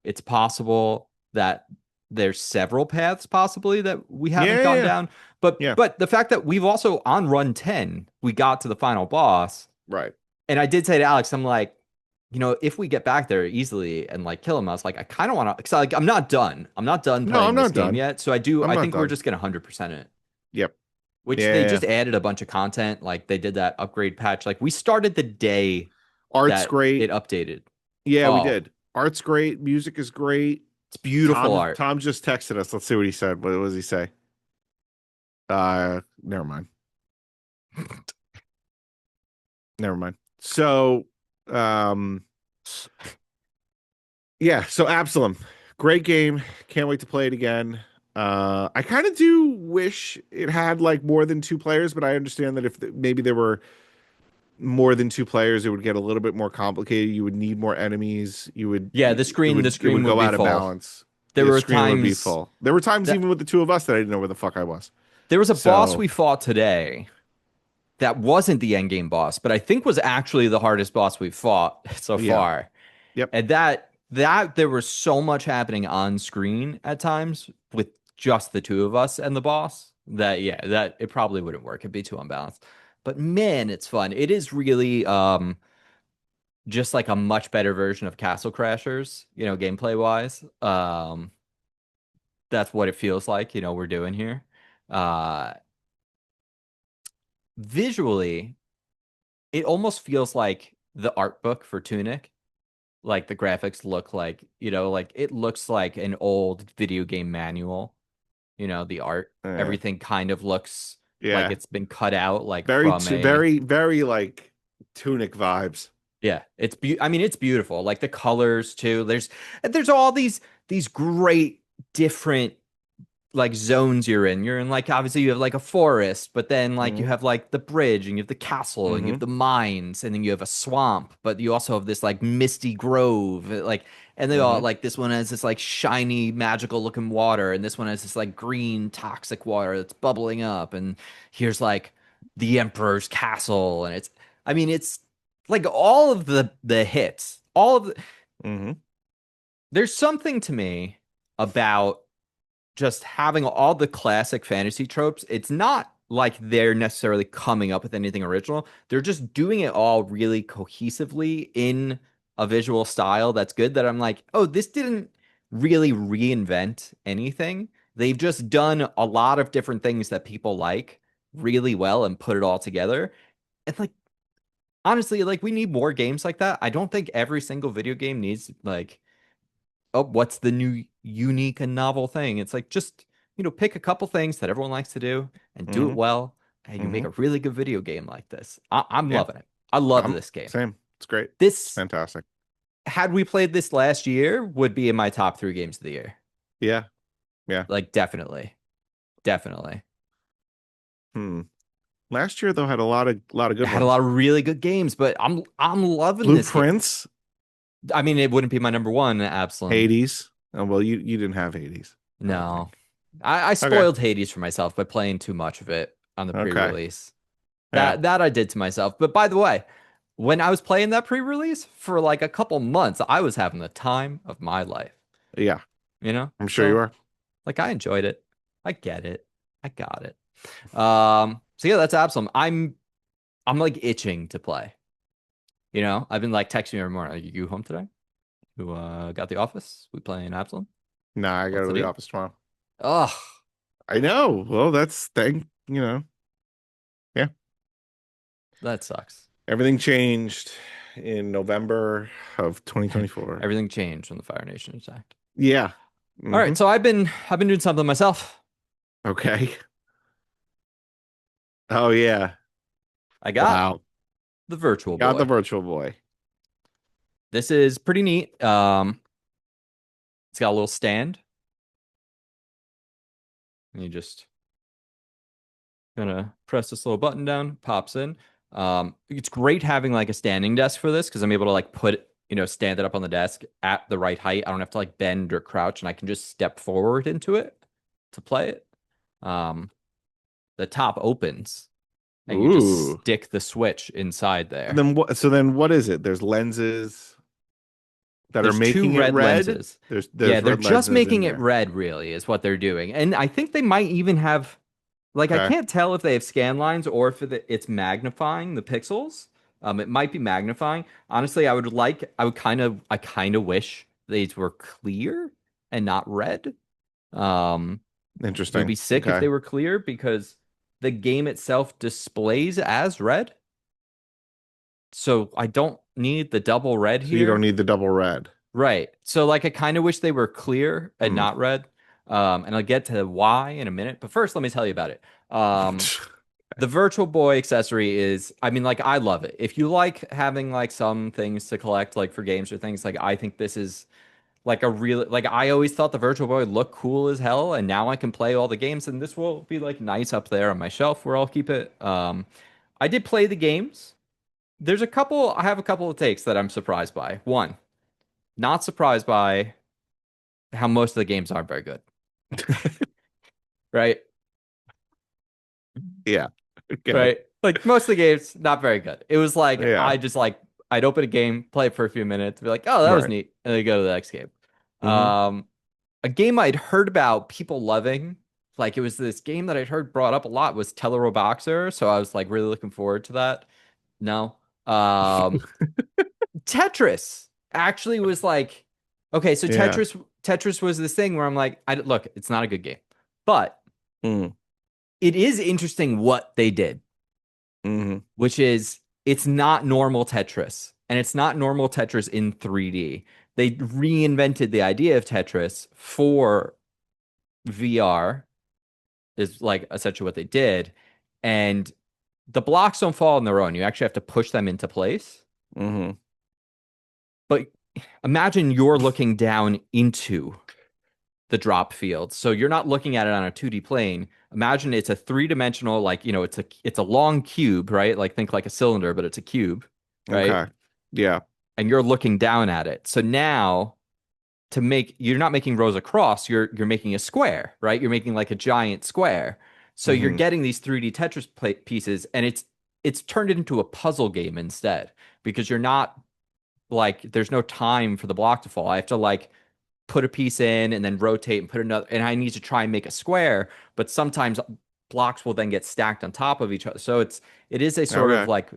It's possible that there's several paths possibly that we haven't gone down. But the fact that we've also on run 10, we got to the final boss. Right. And I did say to Alex, I'm like, if we get back there easily and like kill him, I was like, I kind of want to, because like, I'm not done. I'm not done playing this game yet. So I think we're just going to 100% it. Yep. Which they just added a bunch of content. Like they did that upgrade patch. Like we started the day art's great. It updated. Yeah, we did. Art's great. Music is great. It's beautiful art. Tom just texted us. Let's see what he said. What does he say? Never mind. Never mind. So, yeah, so Absolum, great game. Can't wait to play it again. I kind of do wish it had like more than two players, but I understand that if maybe there were more than two players, it would get a little bit more complicated. You would need more enemies. You would the screen would go out of balance. There were times even with the two of us that I didn't know where the fuck I was. There was a boss we fought today that wasn't the endgame boss, but I think was actually the hardest boss we've fought so far. Yep. And that there was so much happening on screen at times with just the two of us and the boss that it probably wouldn't work. It'd be too unbalanced. But man, it's fun. It is really just like a much better version of Castle Crashers, gameplay wise. That's what it feels like, we're doing here. Visually, it almost feels like the art book for Tunic. Like the graphics look like, like it looks like an old video game manual. The art, everything kind of looks like it's been cut out, like very, very like Tunic vibes. Yeah, it's beautiful. Like the colors too. There's all these great different like zones you're in. You're in like, obviously you have like a forest, but then like you have like the bridge and you have the castle and you have the mines and then you have a swamp, but you also have this like misty grove, like, and they all like, this one has this like shiny magical looking water and this one has this like green toxic water that's bubbling up, and here's like the emperor's castle, and it's like all of the hits, all of the there's something to me about just having all the classic fantasy tropes. It's not like they're necessarily coming up with anything original. They're just doing it all really cohesively in a visual style that's good, that I'm like, oh, this didn't really reinvent anything. They've just done a lot of different things that people like really well and put it all together. And like, honestly, like we need more games like that. I don't think every single video game needs like, oh, what's the new unique and novel thing? It's like just, pick a couple things that everyone likes to do and do it Mm-hmm. well, and you make Mm-hmm. a really good video game like this. I'm Yeah. loving it. I love this game. Same. It's great. It's This, fantastic. had we played this last year, would be in my top 3 games of the year. Yeah. Yeah. Like definitely. Definitely. Last year though had a lot of good It had ones. a lot of really good games, but I'm loving this game. Blueprints. I mean, it wouldn't be my number one, Absolum. Hades. Oh well, you didn't have Hades. No. I spoiled Hades for myself by playing too much of it on the pre-release. That I did to myself. But by the way, when I was playing that pre-release for like a couple months, I was having the time of my life. Yeah. I'm sure you are. Like I enjoyed it. I get it. I got it. So yeah, that's Absolum. I'm like itching to play. I've been like texting you every morning. Are you home today? Who got the office? We playing Absolum? Nah, I gotta go to the office tomorrow. Ugh. I know. Well, that's Yeah. That sucks. Everything changed in November of 2024. Everything changed when the Fire Nation attacked. Yeah. All right, so I've been doing something myself. Okay. Oh yeah. I got the Virtual Boy. Got the Virtual Boy. This is pretty neat. It's got a little stand. And you just gonna press this little button down, pops in. It's great having like a standing desk for this because I'm able to like put, stand it up on the desk at the right height. I don't have to like bend or crouch, and I can just step forward into it to play it. The top opens, and you just stick the switch inside there. Then what? So then what is it? There's lenses that are making it red. Lenses. They're just making it there. red. Really, is what they're doing, and I think they might even have. Like, I can't tell if they have scan lines or if it's magnifying the pixels. It might be magnifying. Honestly, I kind of wish these were clear and not red. Interesting. It would be sick if they were clear because the game itself displays as red. So I don't need the double red here. You don't need the double red. Right. So like, I kind of wish they were clear and not red. And I'll get to why in a minute, but first let me tell you about it. The Virtual Boy accessory is, I mean, like, I love it. If you like having like some things to collect, like for games or things, like I think this is like a real, like I always thought the Virtual Boy looked cool as hell, and now I can play all the games, and this will be like nice up there on my shelf where I'll keep it. I did play the games. I have a couple of takes that I'm surprised by. One, not surprised by how most of the games aren't very good. Right? Yeah. Okay. Right? Like most of the games, not very good. It was like, I'd open a game, play it for a few minutes, be like, oh, that was neat. And then go to the next game. A game I'd heard about people loving, like it was this game that I'd heard brought up a lot, was Teleroboxer. So I was like really looking forward to that. No. Tetris actually was like, okay, so Tetris was this thing where I'm like, look, it's not a good game, but it is interesting what they did, which is it's not normal Tetris, and it's not normal Tetris in 3D. They reinvented the idea of Tetris for VR, is like essentially what they did, and the blocks don't fall on their own. You actually have to push them into place. But imagine you're looking down into the drop field. So you're not looking at it on a 2D plane. Imagine it's a 3-dimensional, like, it's a long cube, right? Like think like a cylinder, but it's a cube, right? Okay. Yeah. And you're looking down at it. So now you're not making rows across, you're making a square, right? You're making like a giant square. So you're getting these 3D Tetris pieces, and it's turned it into a puzzle game instead, because you're not like, there's no time for the block to fall. I have to like put a piece in and then rotate and put another, and I need to try and make a square, but sometimes blocks will then get stacked on top of each other. So it is a sort of like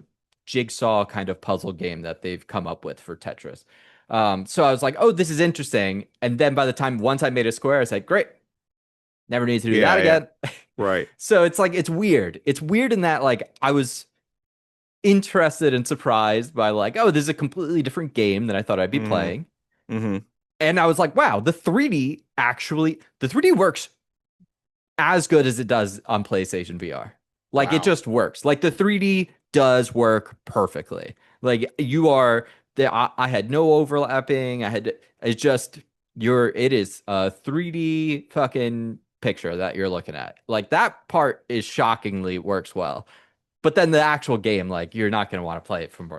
jigsaw kind of puzzle game that they've come up with for Tetris. So I was like, oh, this is interesting. And then by the time once I made a square, I said, great, never need to do that again. Right. So it's like, it's weird. It's weird in that, like, I was interested and surprised by like, oh, this is a completely different game than I thought I'd be playing. And I was like, wow, the 3D works as good as it does on PlayStation VR. Like it just works. Like the 3D does work perfectly. Like I had no overlapping. It is a 3D fucking picture that you're looking at. Like that part is shockingly works well. But then the actual game, like you're not going to want to play it from,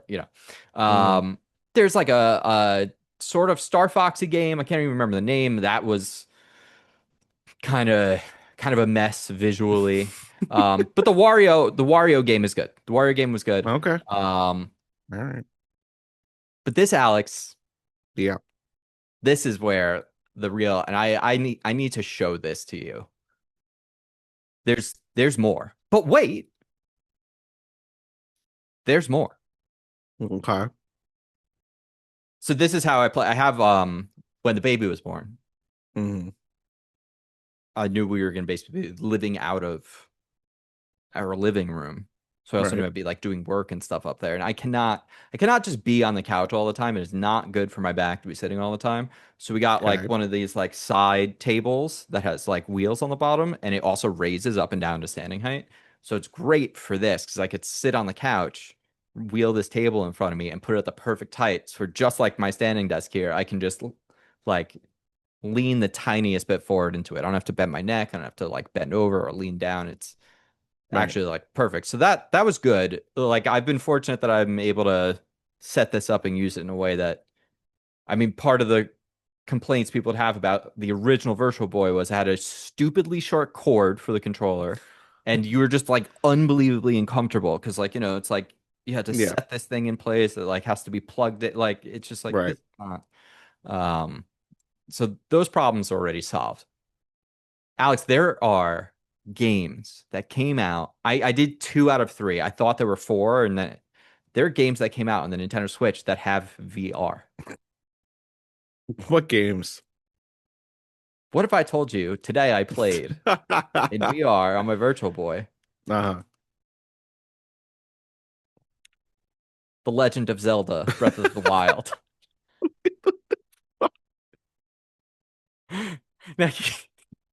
there's like a sort of Star Foxy game. I can't even remember the name. That was kind of a mess visually. But the Wario game is good. The Wario game was good. Okay. All right. But this, Alex, yeah, this is where the real, and I need to show this to you. There's more. But wait. There's more. Okay. So this is how I play. I have when the baby was born. I knew we were going to basically be living out of our living room. So I also knew I'd be like doing work and stuff up there. And I cannot just be on the couch all the time. It is not good for my back to be sitting all the time. So we got like one of these like side tables that has like wheels on the bottom, and it also raises up and down to standing height. So it's great for this because I could sit on the couch, wheel this table in front of me, and put it at the perfect height. So for just like my standing desk here, I can just like lean the tiniest bit forward into it. I don't have to bend my neck. I don't have to like bend over or lean down. It's actually like perfect. So that was good. Like I've been fortunate that I'm able to set this up and use it in a way that, I mean, part of the complaints people would have about the original Virtual Boy was it had a stupidly short cord for the controller, and you were just like unbelievably uncomfortable because like, it's like you had to set this thing in place. It like has to be plugged in. Like it's just like this. So those problems are already solved. Alex, there are games that came out. I did 2 out of 3. I thought there were 4, and then there are games that came out on the Nintendo Switch that have VR. What games? What if I told you today I played in VR on my Virtual Boy? The Legend of Zelda: Breath of the Wild. Now,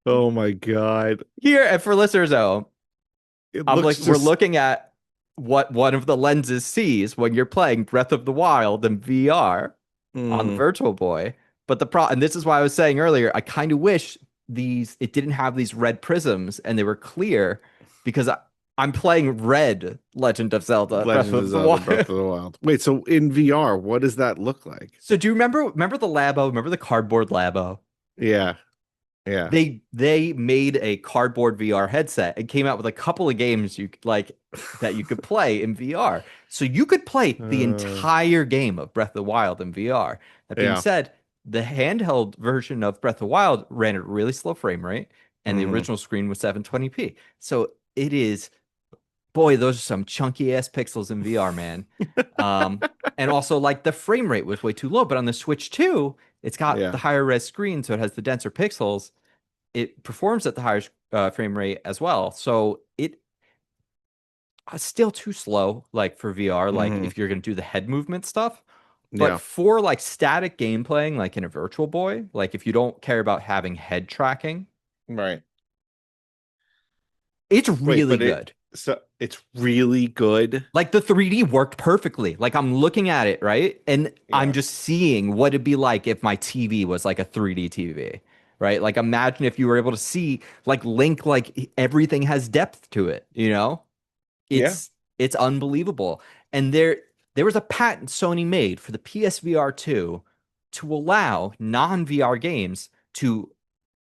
oh my god! Here, and for listeners, we're looking at what one of the lenses sees when you're playing Breath of the Wild in VR on the Virtual Boy. But and this is why I was saying earlier, I kind of wish it didn't have these red prisms and they were clear, because I'm playing red Legend of Zelda: Breath of the Wild. Wait, so in VR, what does that look like? So do you remember the Labo? Remember the cardboard Labo? Yeah. They made a cardboard VR headset and came out with a couple of games that you could play in VR. So you could play the entire game of Breath of the Wild in VR. That being said, the handheld version of Breath of the Wild ran at a really slow frame rate, and the original screen was 720p. So it is, boy, those are some chunky ass pixels in VR, man. And also like the frame rate was way too low, but on the Switch 2, it's got the higher res screen, so it has the denser pixels. It performs at the higher frame rate as well. So it's still too slow, like for VR, like if you're going to do the head movement stuff. But for like static game playing, like in a Virtual Boy, like if you don't care about having head tracking, it's really good. So it's really good. Like the 3D worked perfectly. Like I'm looking at it, right? And I'm just seeing what it'd be like if my TV was like a 3D TV, right? Like imagine if you were able to see like Link, like everything has depth to it, It's unbelievable. And there was a patent Sony made for the PSVR 2 to allow non-VR games to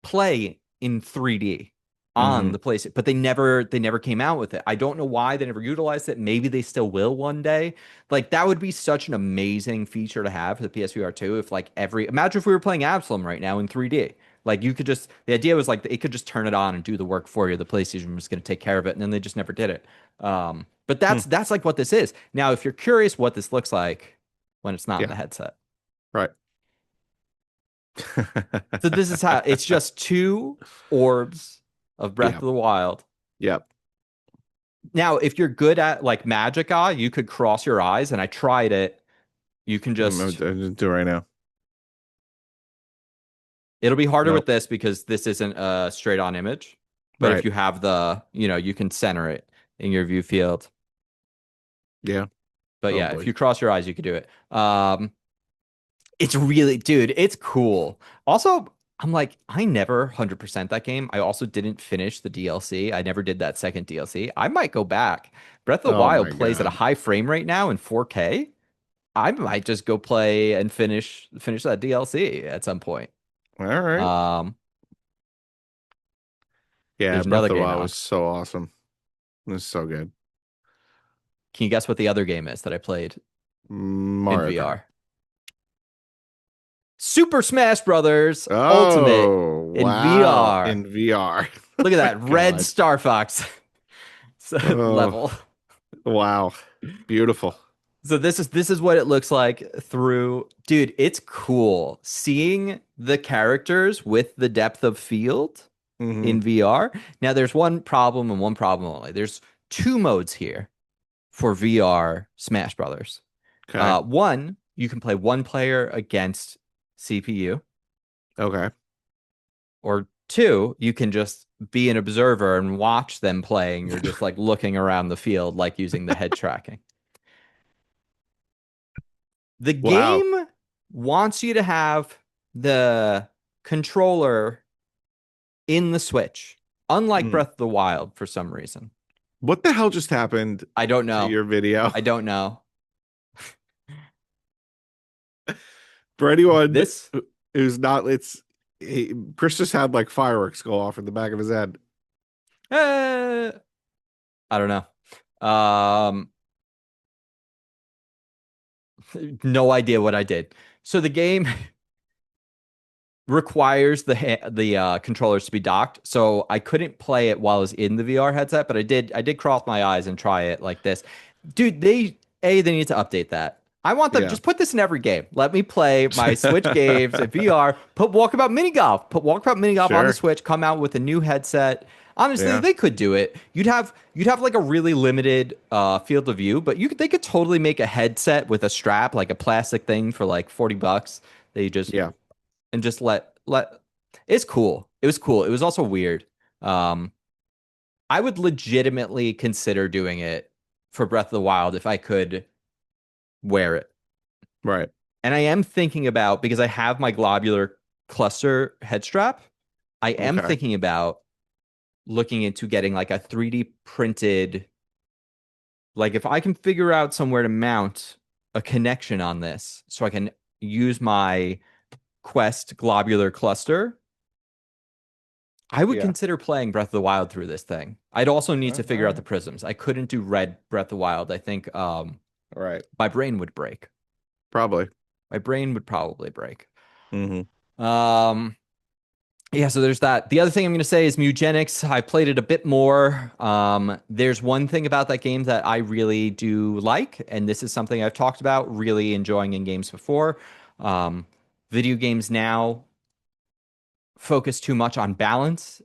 play in 3D. On the place, but they never came out with it. I don't know why they never utilized it. Maybe they still will one day. Like that would be such an amazing feature to have for the PSVR 2. If like imagine if we were playing Absolum right now in 3D. Like you could the idea was like it could just turn it on and do the work for you. The PlayStation was going to take care of it, and then they just never did it. But that's like what this is. Now, if you're curious what this looks like when it's not in the headset, right? So this is how it's just 2 orbs of Breath of the Wild. Yep. Now, if you're good at like Magica, you could cross your eyes, and I tried it. You can I'm just gonna do it right now. it'll be harder with Nope. this because this isn't a straight on image. But if Right. you have the, you can center it in your view field. Yeah. But Oh yeah, if boy. you cross your eyes, you could do it. It's really, dude, it's cool. Also, I'm like, I never 100% that game. I also didn't finish the DLC. I never did that second DLC. I might go back. Breath of the Oh Wild my plays at a God. high frame rate now in 4K. I might just go play and finish that DLC at some point. All right. Um, Yeah, there's Breath of another the game Wild on. was so awesome. It was so good. Can you guess what the other game is that I played in Mario Kart. VR? Super Smash Brothers Ultimate Oh, in wow. VR. In VR. Look at Oh my that red God. Star Fox Oh, level. wow. Beautiful. So this is what it looks like through. Dude, it's cool seeing the characters with the depth of field Hmm. in VR. Now there's one problem and one problem only. There's two modes here for VR Smash Brothers. Okay. One, you can play one player against CPU, Okay. or two, you can just be an observer and watch them playing. You're just like looking around the field, like using the head tracking. The Wow. game wants you to have the controller in the Switch, unlike Mm. Breath of the Wild for some reason. What the hell just happened I don't to know. your video? I don't know. For anyone This, who's not, Chris just had like fireworks go off in the back of his head. I don't know. No idea what I did. So the game requires the controllers to be docked. So I couldn't play it while I was in the VR headset, but I did cross my eyes and try it like this. Dude, they need to update that. I want them Yeah. just put this in every game. Let me play my Switch games in VR. Put Walkabout Mini Golf. Put Walkabout Mini Golf on the Sure. Switch. Come out with a new headset. Honestly, Yeah. they could do it. You'd have like a really limited field of view, but they could totally make a headset with a strap, like a plastic thing for like $40. They just Yeah. and just let it's cool. It was cool. It was also weird. Um, I would legitimately consider doing it for Breath of the Wild if I could wear it. Right. And I am thinking about, because I have my globular cluster head strap, I am Okay. thinking about looking into getting like a 3D printed, like if I can figure out somewhere to mount a connection on this so I can use my Quest globular cluster, I would Yeah. consider playing Breath of the Wild through this thing. I'd also need to All figure out right. the prisms. I couldn't do red Breath of the Wild. I think All right. my brain would break. Probably. My brain would probably break. Hmm. Um, yeah, so there's that. The other thing I'm going to say is Mewgenics. I played it a bit more. There's one thing about that game that I really do like, and this is something I've talked about really enjoying in games before. Video games now focus too much on balance,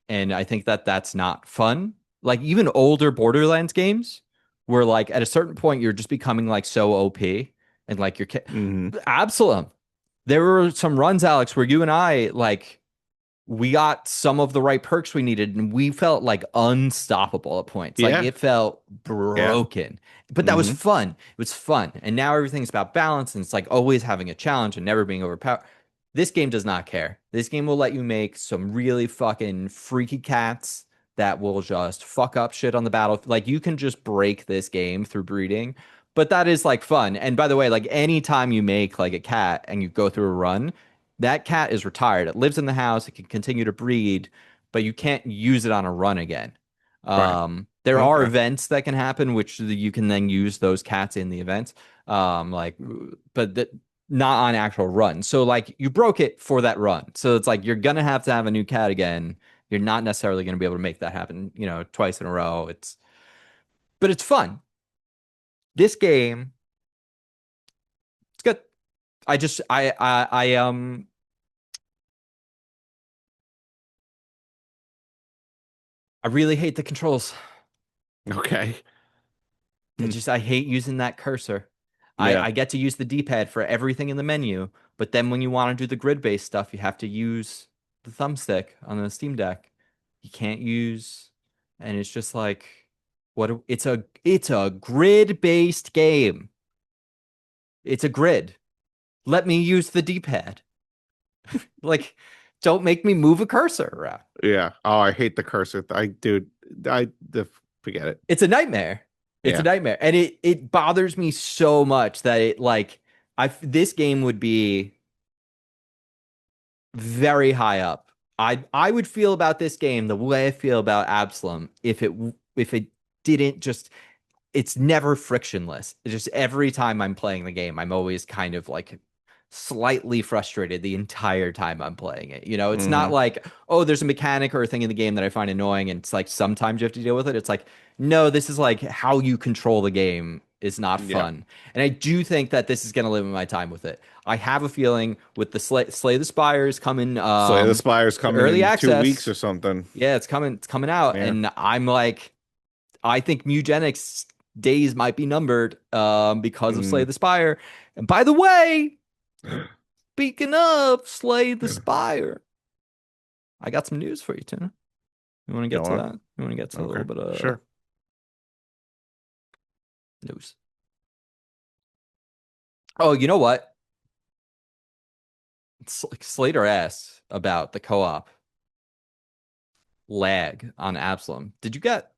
and I think that that's not fun. Like even older Borderlands games, where like at a certain point you're just becoming like so OP, and like Hmm. Absolum. There were some runs, Alex, where you and I like we got some of the right perks we needed, and we felt like unstoppable at points. Like Yeah. it felt Yeah. broken, but that was Hmm. fun. It was fun, and now everything's about balance, and it's like always having a challenge and never being overpowered. This game does not care. This game will let you make some really fucking freaky cats that will just fuck up shit on the battle. Like you can just break this game through breeding, but that is like fun. And by the way, like anytime you make like a cat and you go through a run, that cat is retired. It lives in the house. It can continue to breed, but you can't use it on a run again. Right. There are Okay. events that can happen, which you can then use those cats in the event. Like, but that not on actual run. So like you broke it for that run. So it's like you're gonna have to have a new cat again. You're not necessarily gonna be able to make that happen, twice in a row. But it's fun. This game, it's good. I just I really hate the controls. Okay. I hate using that cursor. Yeah. I get to use the D-pad for everything in the menu, but then when you want to do the grid-based stuff, you have to use the thumbstick on the Steam Deck. You can't use, and it's just like, it's a grid-based game. It's a grid. Let me use the D-pad. Like, don't make me move a cursor around. Yeah. Oh, I hate the cursor. Forget it. It's a nightmare. It's a nightmare. And it bothers me so much that this game would be very high up. I would feel about this game the way I feel about Absolum if it didn't just, it's never frictionless. It's just every time I'm playing the game, I'm always kind of like slightly frustrated the entire time I'm playing it. It's not like, oh, there's a mechanic or a thing in the game that I find annoying and it's like sometimes you have to deal with it. It's like, no, this is like how you control the game is not fun. And I do think that this is going to limit my time with it. I have a feeling with the Slay the Spires coming Slay the Spires coming early in access, 2 weeks or something. Yeah, it's coming out and I'm like, I think Mewgenics days might be numbered because of Slay the Spire. And by the way, speaking of Slay the Spire, I got some news for you, Tuna. You want to get to that? You want to get to a little bit of news? Oh, you know what? Slater asked about the co-op lag on Absolum. Did you get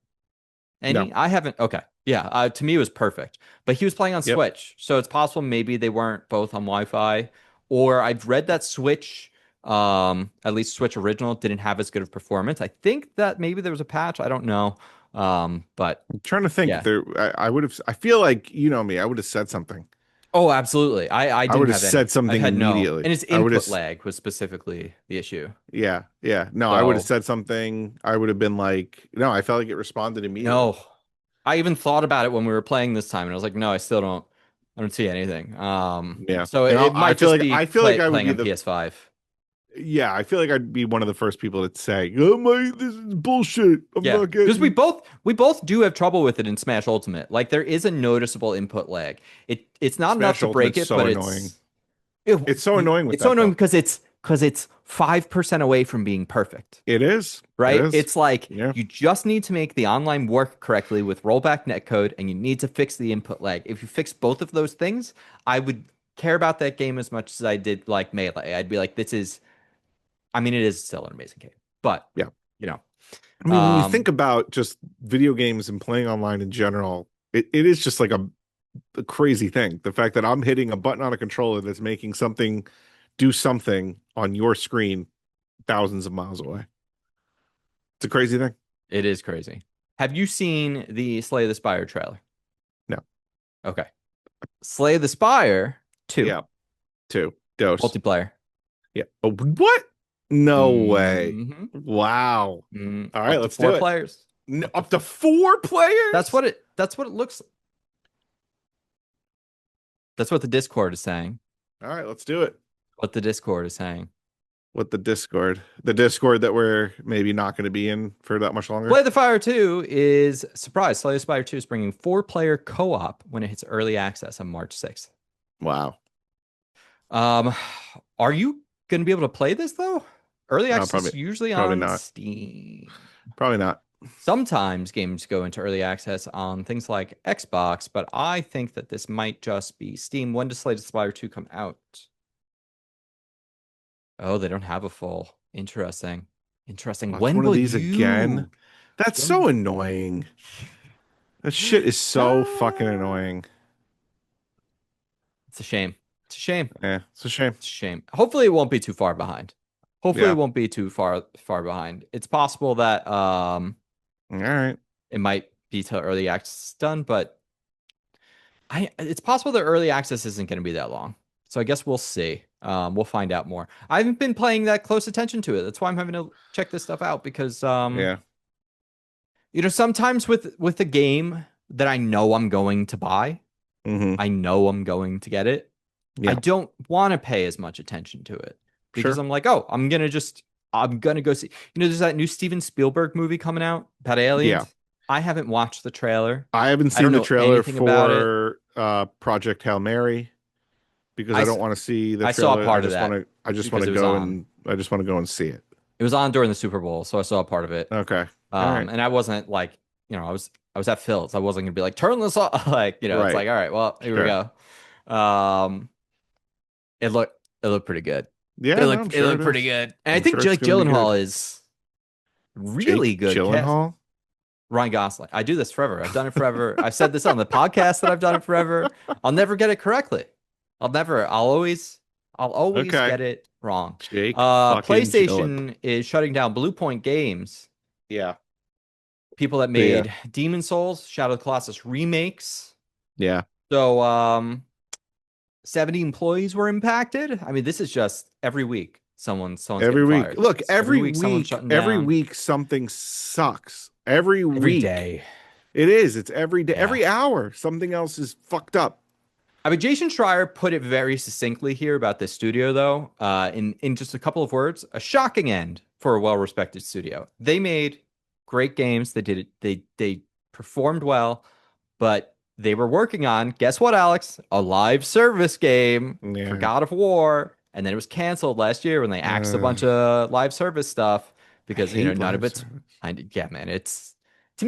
any? No. I haven't. Okay. Yeah. To me, it was perfect. But he was playing on Switch. So it's possible maybe they weren't both on Wi-Fi. Or I've read that Switch, at least Switch original, didn't have as good of performance. I think that maybe there was a patch. I don't know. But I'm trying to think. I would have. I feel like, you know me, I would have said something. Oh, absolutely. I would have said something immediately. And its input lag was specifically the issue. Yeah. No, I would have said something. I would have been like, no, I felt like it responded immediately. No. I even thought about it when we were playing this time, and I was like, no, I don't see anything. So it might just be I feel like I would be on PS5. Yeah, I feel like I'd be one of the first people to say, "Oh this is bullshit." I'm not getting. Because we both do have trouble with it in Smash Ultimate. Like there is a noticeable input lag. It's not enough to break it, but annoying. It's so annoying. It's so annoying because it's 5% away from being perfect. It is right. It's like you just need to make the online work correctly with rollback netcode, and you need to fix the input lag. If you fix both of those things, I would care about that game as much as I did like Melee. I'd be like, this is. I mean, it is still an amazing game, but I mean, when you think about just video games and playing online in general, it is just like a crazy thing. The fact that I'm hitting a button on a controller that's making something do something on your screen thousands of miles away. It's a crazy thing. It is crazy. Have you seen the Slay the Spire trailer? No. Okay. Slay the Spire 2. Yeah. 2. Dose. Multiplayer. Yeah. Oh, what? No way. Wow. All right, let's do it. 4 players. Up to 4 players? That's what it looks like. That's what the Discord is saying. All right, let's do it. What the Discord is saying. What the Discord that we're maybe not going to be in for that much longer. Slay the Spire 2 is surprise. Slay the Spire 2 is bringing 4-player co-op when it hits early access on March 6th. Wow. Are you going to be able to play this though? Early access is usually on Steam. Probably not. Sometimes games go into early access on things like Xbox, but I think that this might just be Steam. When does Slay the Spire 2 come out? Oh, they don't have a full. Interesting. When one will of these again? That's so annoying. That shit is so fucking annoying. It's a shame. Yeah, it's a shame. Hopefully it won't be too far behind. It won't be too far behind. It's possible that all right. It might be till early access done, but it's possible that early access isn't going to be that long. So I guess we'll see. We'll find out more. I haven't been paying that close attention to it. That's why I'm having to check this stuff out because sometimes with a game that I know I'm going to buy, I know I'm going to get it. I don't want to pay as much attention to it because I'm like, oh, I'm gonna go see. There's that new Steven Spielberg movie coming out about aliens. I haven't watched the trailer. I haven't I don't seen the know trailer anything about it. for Project Hail Mary because I don't want to see the I saw trailer. part of that I just want because to it was go on. and I just want to go and see it. It was on during the Super Bowl, so I saw a part of it. Okay. All right. And I wasn't like, I was at Phil's. I wasn't gonna be like, turn this off. Like, it's Right. like, all right, well, here we Sure. go. It looked pretty good. Yeah, no, I'm It sure looked it pretty is. good. And I I'm think sure it's Jake going to be good. Gyllenhaal is really Jake good cast. Gyllenhaal? Ryan Gosling. I do this forever. I've done it forever. I've said this on the podcast that I've done it forever. I'll never get it correctly. I'll always Okay. get it wrong. Jake fucking Gyllenhaal. PlayStation is shutting down Blue Point Games. Yeah. People that made Demon Souls, Shadow of the Colossus remakes. Yeah. So 70 employees were impacted. I mean, this is just every week someone's every week. fired. Look, every week something sucks. Every every week. day. It is. It's every day. Yeah. Every hour something else is fucked up. I mean, Jason Schreier put it very succinctly here about this studio, though, in just a couple of words. A shocking end for a well-respected studio. They made great games. They did it. They performed well, but they were working on, guess what, Alex? A live service game for God of War, and then it was canceled last year when they axed a bunch of live service stuff because none of it's. Yeah, man, it's. To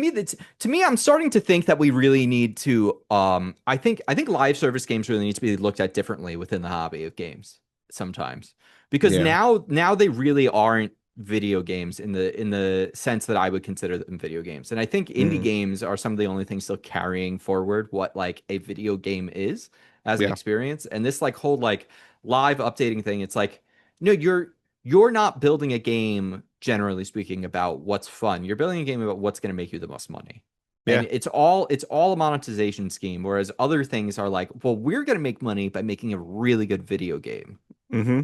me, I'm starting to think that we really need to. I think live service games really need to be looked at differently within the hobby of games sometimes, because now they really aren't video games in the sense that I would consider them video games. And I think indie games are some of the only things still carrying forward what like a video game is as an experience. And this like whole like live updating thing, it's like, no, you're not building a game, generally speaking, about what's fun. You're building a game about what's going to make you the most money. Yeah. And it's all a monetization scheme, whereas other things are like, well, we're going to make money by making a really good video game. Mm-hmm.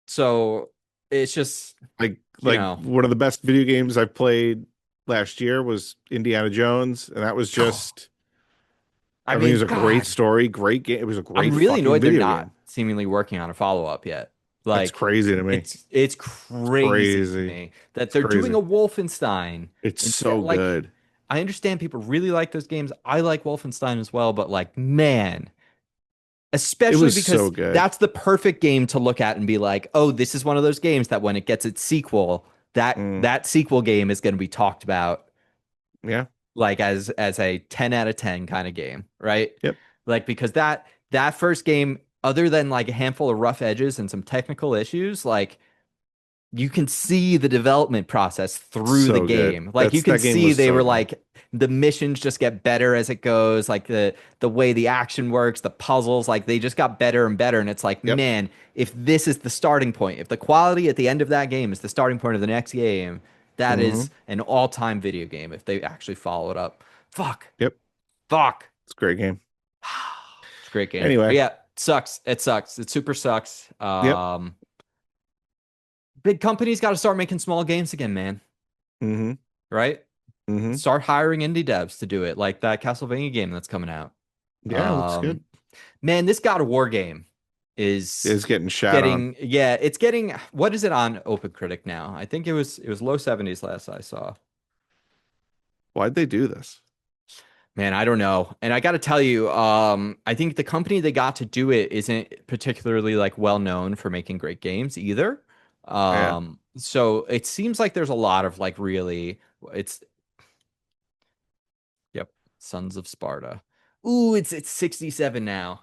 So it's just like one of the best video games I've played last year was Indiana Jones, and that was just. I mean, it was a great story, great game. It was a great. I'm really annoyed they're not game. Seemingly working on a follow-up yet. Like, that's crazy to me. It's crazy to me that they're doing a Wolfenstein. It's so good. I understand people really like those games. I like Wolfenstein as well, but like, man, especially because that's the perfect game to look at and be like, oh, this is one of those games that when it gets its sequel, that sequel game is going to be talked about. Yeah. Like as a 10 out of 10 kind of game, right? Yep. Like, because that first game, other than like a handful of rough edges and some technical issues, like you can see the development process through the game. Like you can see they were like the missions just get better as it goes. Like the way the action works, the puzzles, like they just got better and better. And it's like, man, if this is the starting point, if the quality at the end of that game is the starting point of the next game, that is an all-time video game if they actually follow it up. Fuck. Yep. Fuck. It's a great game. It's a great game. Anyway. But yeah. Sucks. It sucks. It super sucks. Big companies got to start making small games again, man. Mm-hmm. Right? Mm-hmm. Start hiring indie devs to do it, like that Castlevania game that's coming out. Yeah, looks good. Man, this God of War game is getting shot on. Yeah, it's getting. What is it on OpenCritic now? I think it was low 70s last I saw. Why'd they do this? Man, I don't know. And I got to tell you, I think the company they got to do it isn't particularly like well known for making great games either. So it seems like there's a lot of like Sons of Sparta. Ooh, it's 67 now.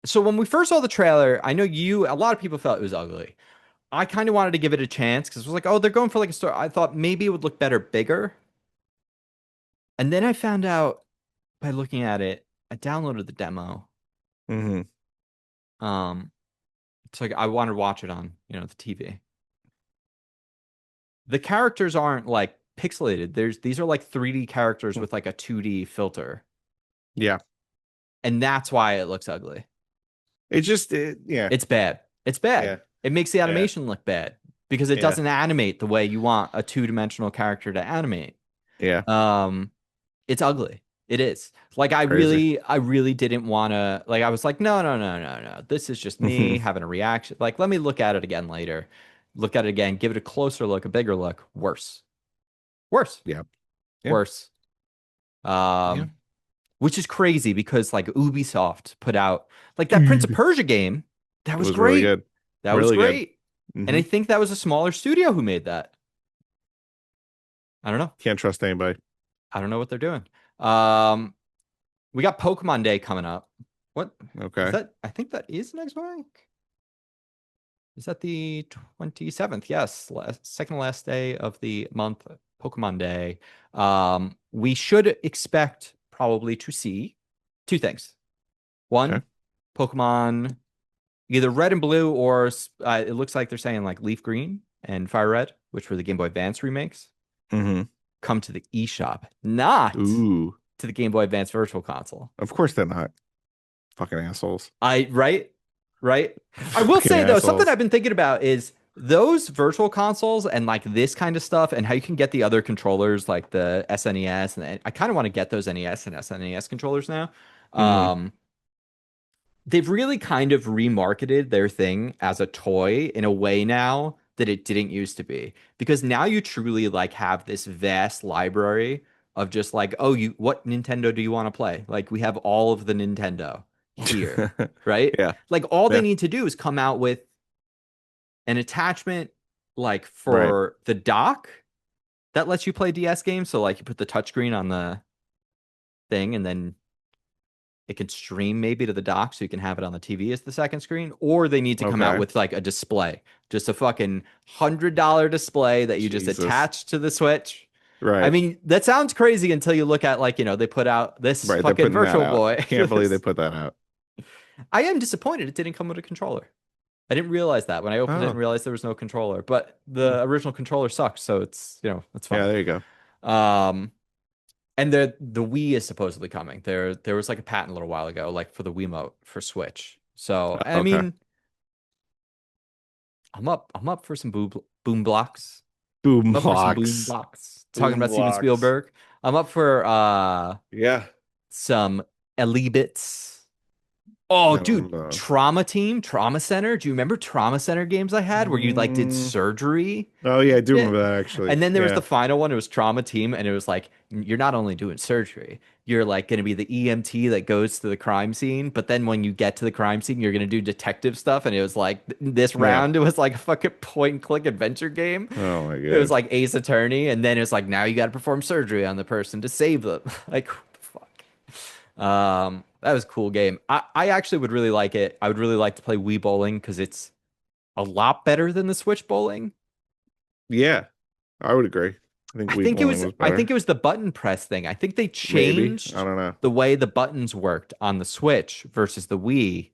So when we first saw the trailer, I know a lot of people felt it was ugly. I kind of wanted to give it a chance because it was like, oh, they're going for like a story. I thought maybe it would look better bigger. And then I found out by looking at it, I downloaded the demo. Mm-hmm. So I wanted to watch it on, the TV. The characters aren't like pixelated. These are like 3D characters with like a 2D filter. Yeah. And that's why it looks ugly. It's just, It's bad. It's bad. Yeah. It makes the animation look bad because it doesn't animate the way you want a 2-dimensional character to animate. Yeah. It's ugly. It is. Like I really didn't want to. Like I was like, no. This is just me having a reaction. Like let me look at it again later. Look at it again. Give it a closer look, a bigger look. Worse. Worse. Yeah. Worse. Which is crazy because like Ubisoft put out like that Prince of Persia game. That was great. Really good. That really was great. Mm-hmm. And I think that was a smaller studio who made that. I don't know. Can't trust anybody. I don't know what they're doing. We got Pokemon Day coming up. What? Okay. Is that? I think that is next week. Is that the 27th? Yes, second to last day of the month, Pokemon Day. We should expect probably to see two things. One, Pokemon, either red and blue, or it looks like they're saying like Leaf Green and Fire Red, which were the Game Boy Advance remakes, come to the eShop, not to the Game Boy Advance Virtual Console. Of course they're not. Fucking assholes. Right. I will say though, something I've been thinking about is those virtual consoles and like this kind of stuff, and how you can get the other controllers like the SNES, and I kind of want to get those NES and SNES controllers now. They've really kind of remarketed their thing as a toy in a way now that it didn't used to be, because now you truly like have this vast library of just like, oh, what Nintendo do you want to play? Like we have all of the Nintendo here, right? Yeah. Like all they need to do is come out with an attachment like for the dock that lets you play DS games. So like you put the touchscreen on the thing and then it can stream maybe to the dock so you can have it on the TV as the second screen, or they need to come out with like a display, just a fucking $100 display that you just attach to the Switch. Right. I mean, that sounds crazy until you look at like, they put out this fucking Virtual Boy. Can't believe they put that out. I am disappointed it didn't come with a controller. I didn't realize that when I opened it and realized there was no controller, but the original controller sucked. So it's, it's fine. Yeah, there you go. And the Wii is supposedly coming. There was like a patent a little while ago, like for the Wiimote for Switch. So I mean, I'm up for some boom blocks. Boom blocks. Talking about Steven Spielberg. I'm up for some Elibits. Oh, dude, Trauma Center. Do you remember Trauma Center games I had where you like did surgery? Oh yeah, I do remember that actually. And then there was the final one. It was Trauma Team, and it was like you're not only doing surgery, you're like going to be the EMT that goes to the crime scene. But then when you get to the crime scene, you're going to do detective stuff. And it was like this round, it was like a fucking point and click adventure game. Oh my god! It was like Ace Attorney, and then it was like now you got to perform surgery on the person to save them. Like what the fuck? That was a cool game. I actually would really like it. I would really like to play Wii Bowling because it's a lot better than the Switch Bowling. Yeah, I would agree. I think it was the button press thing. I think they changed I don't know. the way the buttons worked on the Switch versus the Wii,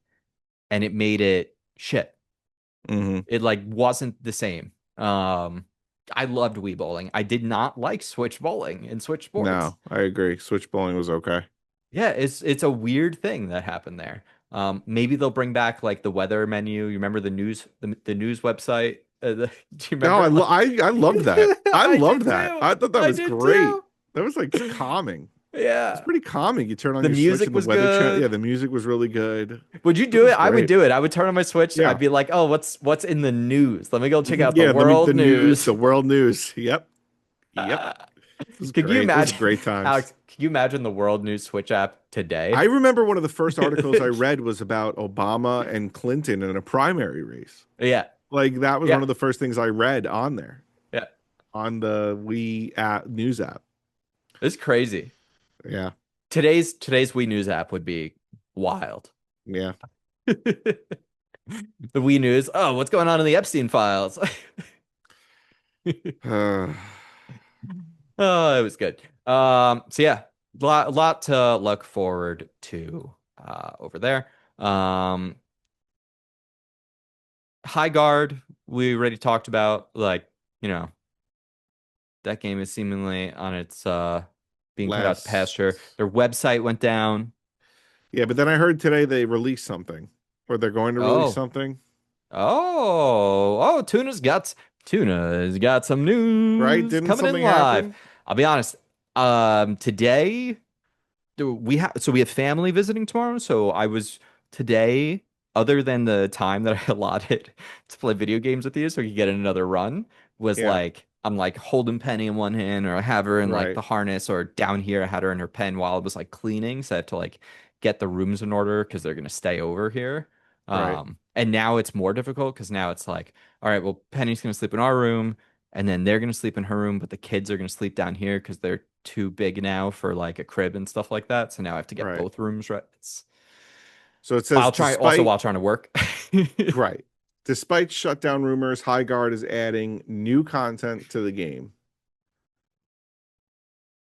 and it made it shit. It like wasn't the same. I loved Wii Bowling. I did not like Switch Bowling and Switch Sports. No, I agree. Switch Bowling was okay. Yeah, it's a weird thing that happened there. Maybe they'll bring back like the weather menu. You remember the news website? Do you remember? No, I loved that. I loved that. Too. I thought that was great. Too. That was like calming. Yeah, it's pretty calming. You turn on the your music Switch and was the weather good. channel. Yeah, the music was really good. Would you do it? I would do it. I would turn on my Switch. Yeah. I'd be like, oh, what's in the news? Let me go check out the world news. The world news. Yep. Could you imagine? Great times. Alex, can you imagine the World News Switch app today? I remember one of the first articles I read was about Obama and Clinton in a primary race. Yeah. Like that was one of the first things I read on there. Yeah. On the Wii news app. It's crazy. Yeah. Today's Wii News app would be wild. Yeah. The Wii News. Oh, what's going on in the Epstein files? Oh, it was good. So yeah, a lot to look forward to over there. High Guard, we already talked about. Like, that game is seemingly on its being put out to pasture. Their website went down. Yeah, but then I heard today they released something, or they're going to release something. Tuna's got some news. Right? Didn't coming something in live. happen? I'll be honest. Today we have family visiting tomorrow. So I was today, other than the time that I allotted to play video games with you, so we could get in another run, was like I'm like holding Penny in one hand, or I have her in like Right. the harness, or down here I had her in her pen while I was like cleaning. So I have to like get the rooms in order because they're gonna stay over here. Right. And now it's more difficult because now it's like, all right, well, Penny's gonna sleep in our room, and then they're gonna sleep in her room, but the kids are gonna sleep down here because they're too big now for like a crib and stuff like that. So now I have to get Right. both rooms right. So it says While trying to work. right. Despite shutdown rumors, Highguard is adding new content to the game.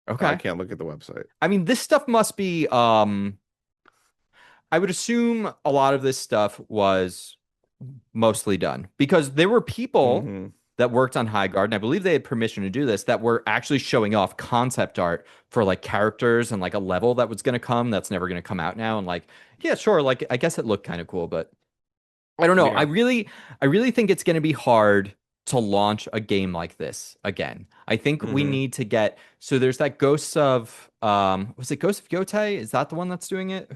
Okay. I can't look at the website. I mean, this stuff must be I would assume a lot of this stuff was mostly done because there were people that worked on Highguard, and I believe they had permission to do this, that were actually showing off concept art for like characters and like a level that was going to come that's never going to come out now. And like, yeah, sure, like I guess it looked kind of cool, but I don't know. Yeah. I really think it's going to be hard to launch a game like this again. I think we need to get, so there's that Ghosts of was it Ghost of Yotei? Is that the one that's doing it?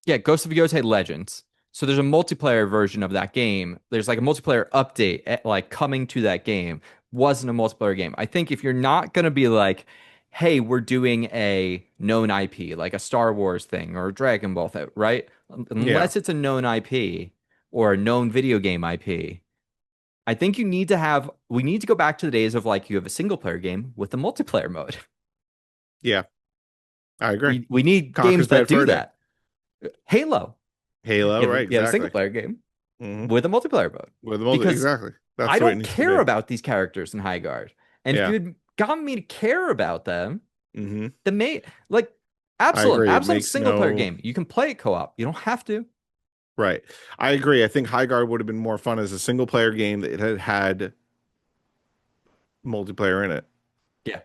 Yeah, Ghost of Yotei Legends. So there's a multiplayer version of that game. There's like a multiplayer update like coming to that game. Wasn't a multiplayer game. I think if you're not going to be like, hey, we're doing a known IP, like a Star Wars thing or a Dragon Ball thing, right? Unless it's a known IP or a known video game IP, I think we need to go back to the days of like you have a single player game with a multiplayer mode. Yeah, I agree. We need Conker's games that Bad Fur do Day. that. Halo, right? You have a Exactly. single player game with a multiplayer mode. With the exactly. That's I the way it don't needs to care be. about these characters in Highguard, and if you had gotten me to care about them, like Absolum. Absolum's single player game. You can play it co-op. You don't have to. Right. I agree. I think Highguard would have been more fun as a single player game that it had multiplayer in it. Yeah.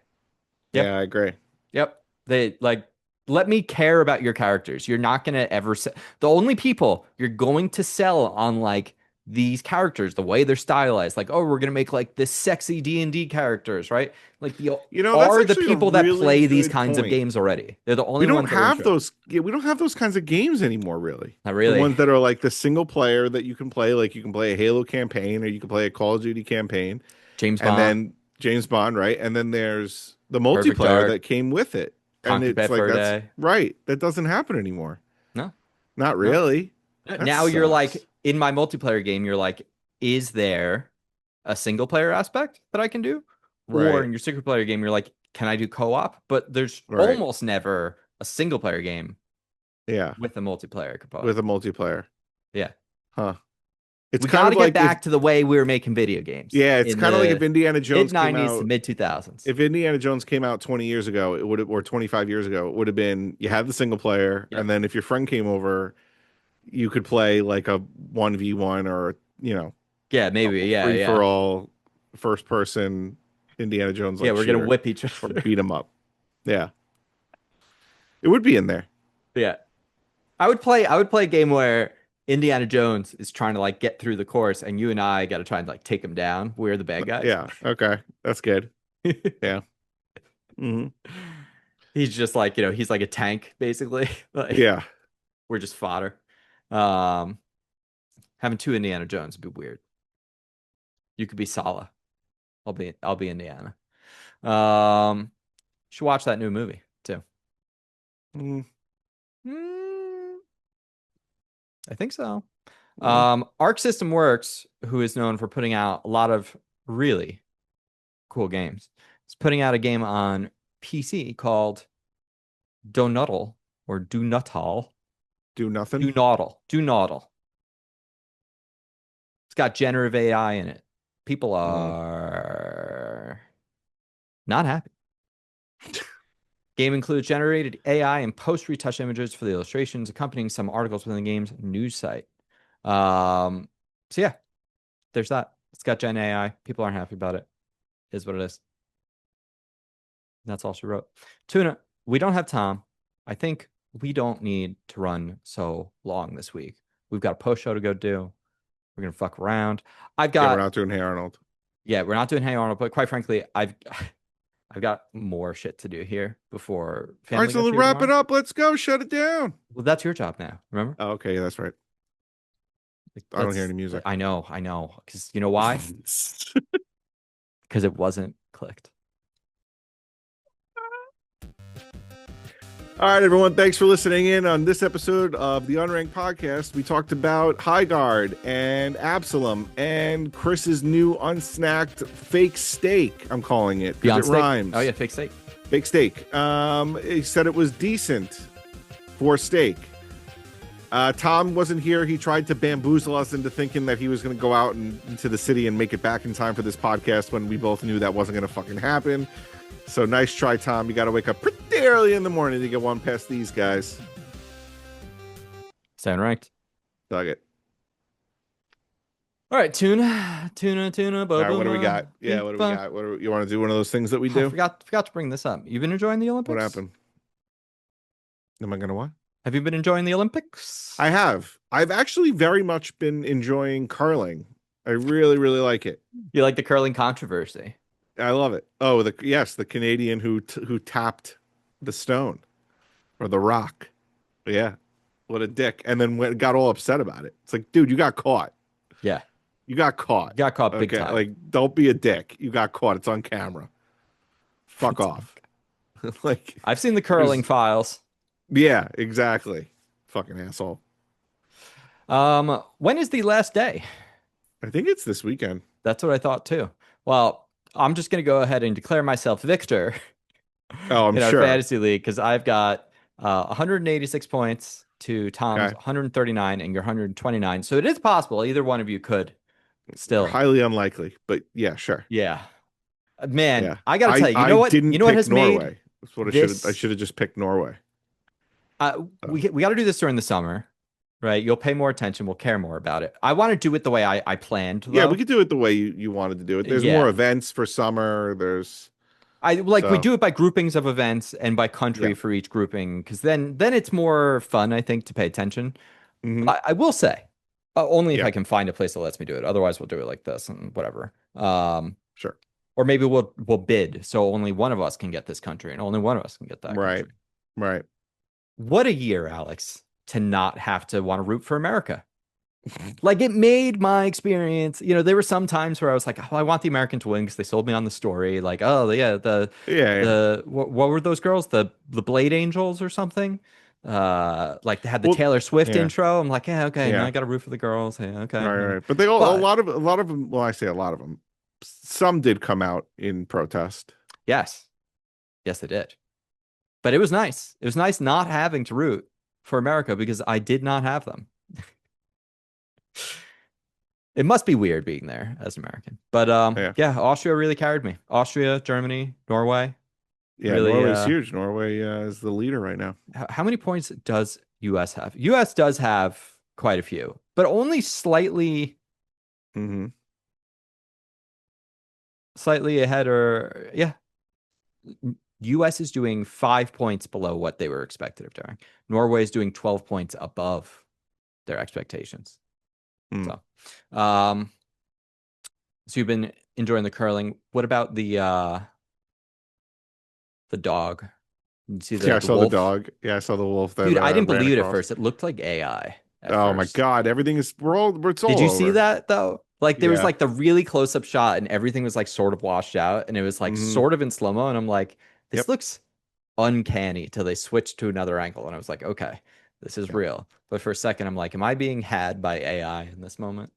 Yep. Yeah, I agree. Yep. They like let me care about your characters. You're not gonna ever the only people you're going to sell on like these characters, the way they're stylized, like, oh, we're gonna make like this sexy D&D characters, right? Like are the people that play these kinds of games already. They're the only ones. We don't have those kinds of games anymore, really. Not really. The ones that are like the single player that you can play, like you can play a Halo campaign or you can play a Call of Duty campaign. James Bond. And then James Bond, right? And then there's the multiplayer that came with it. And it's like that's right. That doesn't happen anymore. No. Not really. No. Now you're like in my multiplayer game, you're like, is there a single player aspect that I can do? Right. Or in your single player game, you're like, can I do co-op? But there's almost never a single player game. Yeah. With a multiplayer component. With a multiplayer. Yeah. Huh. We got to get back to the way we were making video games. Yeah, it's kind of like if Indiana Jones came out to mid 2000s. If Indiana Jones came out 20 years ago, it would have, or 25 years ago, it would have been you have the single player, and then if your friend came over, you could play like a 1v1 or maybe free for all first person Indiana Jones. Like we're gonna whip each other, or beat them up. Yeah, it would be in there. Yeah, I would play a game where Indiana Jones is trying to like get through the course, and you and I got to try and like take him down. We're the bad guys. Yeah. Okay, that's good. Yeah. He's just like he's like a tank basically. Like, yeah. We're just fodder. Having two Indiana Jones would be weird. You could be Sala. I'll be Indiana. Should watch that new movie too. I think so. Arc System Works, who is known for putting out a lot of really cool games, is putting out a game on PC called Donuddle or Do Nuttall. Do nothing? Do Noddle. It's got generative AI in it. People are not happy. Game includes generated AI and post-retouch images for the illustrations, accompanying some articles within the game's news site. So yeah, there's that. It's got Gen AI. People aren't happy about it. It is what it is. And that's all she wrote. Tuna, we don't have Tom. I think we don't need to run so long this week. We've got a post show to go do. We're gonna fuck around. We're not doing Hey Arnold. Yeah, we're not doing Hey Arnold, but quite frankly, I've got more shit to do here before family. All right, so let's wrap it up. Let's go. Shut it down. Well, that's your job now. Remember? Oh, okay, that's right. I don't hear any music. I know. Because you know why? because it wasn't clicked. All right, everyone. Thanks for listening in on this episode of the Unranked podcast. We talked about High Guard and Absolum and Chris's new unsnacked fake steak. I'm calling it. Beyond it steak. Rhymes. Oh yeah, fake steak. Fake steak. He said it was decent for steak. Tom wasn't here. He tried to bamboozle us into thinking that he was going to go out into the city and make it back in time for this podcast when we both knew that wasn't going to fucking happen. So nice try, Tom. You got to wake up pretty early in the morning to get one past these guys. Sound ranked. Dug it. All right, tuna. All right, what do we got? Yeah, what do we got? You want to do one of those things that we do? I forgot to bring this up. You've been enjoying the Olympics? What happened? Am I going to what? Have you been enjoying the Olympics? I have. I've actually very much been enjoying curling. I really, really like it. You like the curling controversy? I love it. Oh, the Canadian who tapped the stone or the rock. Yeah, what a dick! And then got all upset about it. It's like, dude, you got caught. Yeah, you got caught. You got caught big time. Like, don't be a dick. You got caught. It's on camera. Fuck off. Like, I've seen the curling files. Yeah, exactly. Fucking asshole. When is the last day? I think it's this weekend. That's what I thought too. Well, I'm just going to go ahead and declare myself victor. Oh, I'm in our sure. fantasy league, because I've got 186 points to Tom's 139 and your 129. So it is possible either one of you could still. Highly unlikely, but yeah, sure. Yeah. Man, yeah. I got to tell you, you know what has Norway. made That's what I should have just picked Norway. We got to do this during the summer. Right, you'll pay more attention. We'll care more about it. I want to do it the way I planned. Though. Yeah, we could do it the way you wanted to do it. There's more events for summer. We do it by groupings of events and by country for each grouping, because then it's more fun, I think, to pay attention. Mm-hmm. I will say, only if I can find a place that lets me do it. Otherwise, we'll do it like this and whatever. Sure. Or maybe we'll bid, so only one of us can get this country and only one of us can get that. Right. Country. Right. What a year, Alex, to not have to want to root for America. Like, it made my experience, there were some times where I was like, oh, I want the American to win because they sold me on the story. Like, oh yeah, what were those girls? The Blade Angels or something? Like they had the Taylor Swift intro. I'm like, yeah, okay, now I got to root for the girls. Yeah, okay. Right. But a lot of them. Well, I say a lot of them. Some did come out in protest. Yes, they did. But it was nice. It was nice not having to root for America because I did not have them. It must be weird being there as an American. But Austria really carried me. Austria, Germany, Norway. Yeah, really, Norway's huge. Norway is the leader right now. How many points does US have? US does have quite a few, but only slightly slightly ahead, or US is doing 5 points below what they were expected of doing. Norway is doing 12 points above their expectations. So you've been enjoying the curling. What about the dog? You see I saw wolf? the dog. Yeah, I saw the wolf. Dude, I didn't believe it at first. It looked like AI. Oh my god, everything is it's all Did you over. see that though? Like there was like the really close-up shot and everything was like sort of washed out and it was like sort of in slow-mo, and I'm like, this looks uncanny till they switched to another angle, and I was like, okay, this is real. But for a second, I'm like, am I being had by AI in this moment?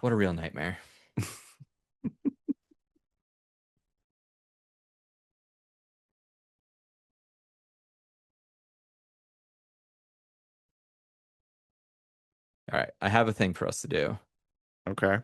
What a real nightmare. All right, I have a thing for us to do. Okay.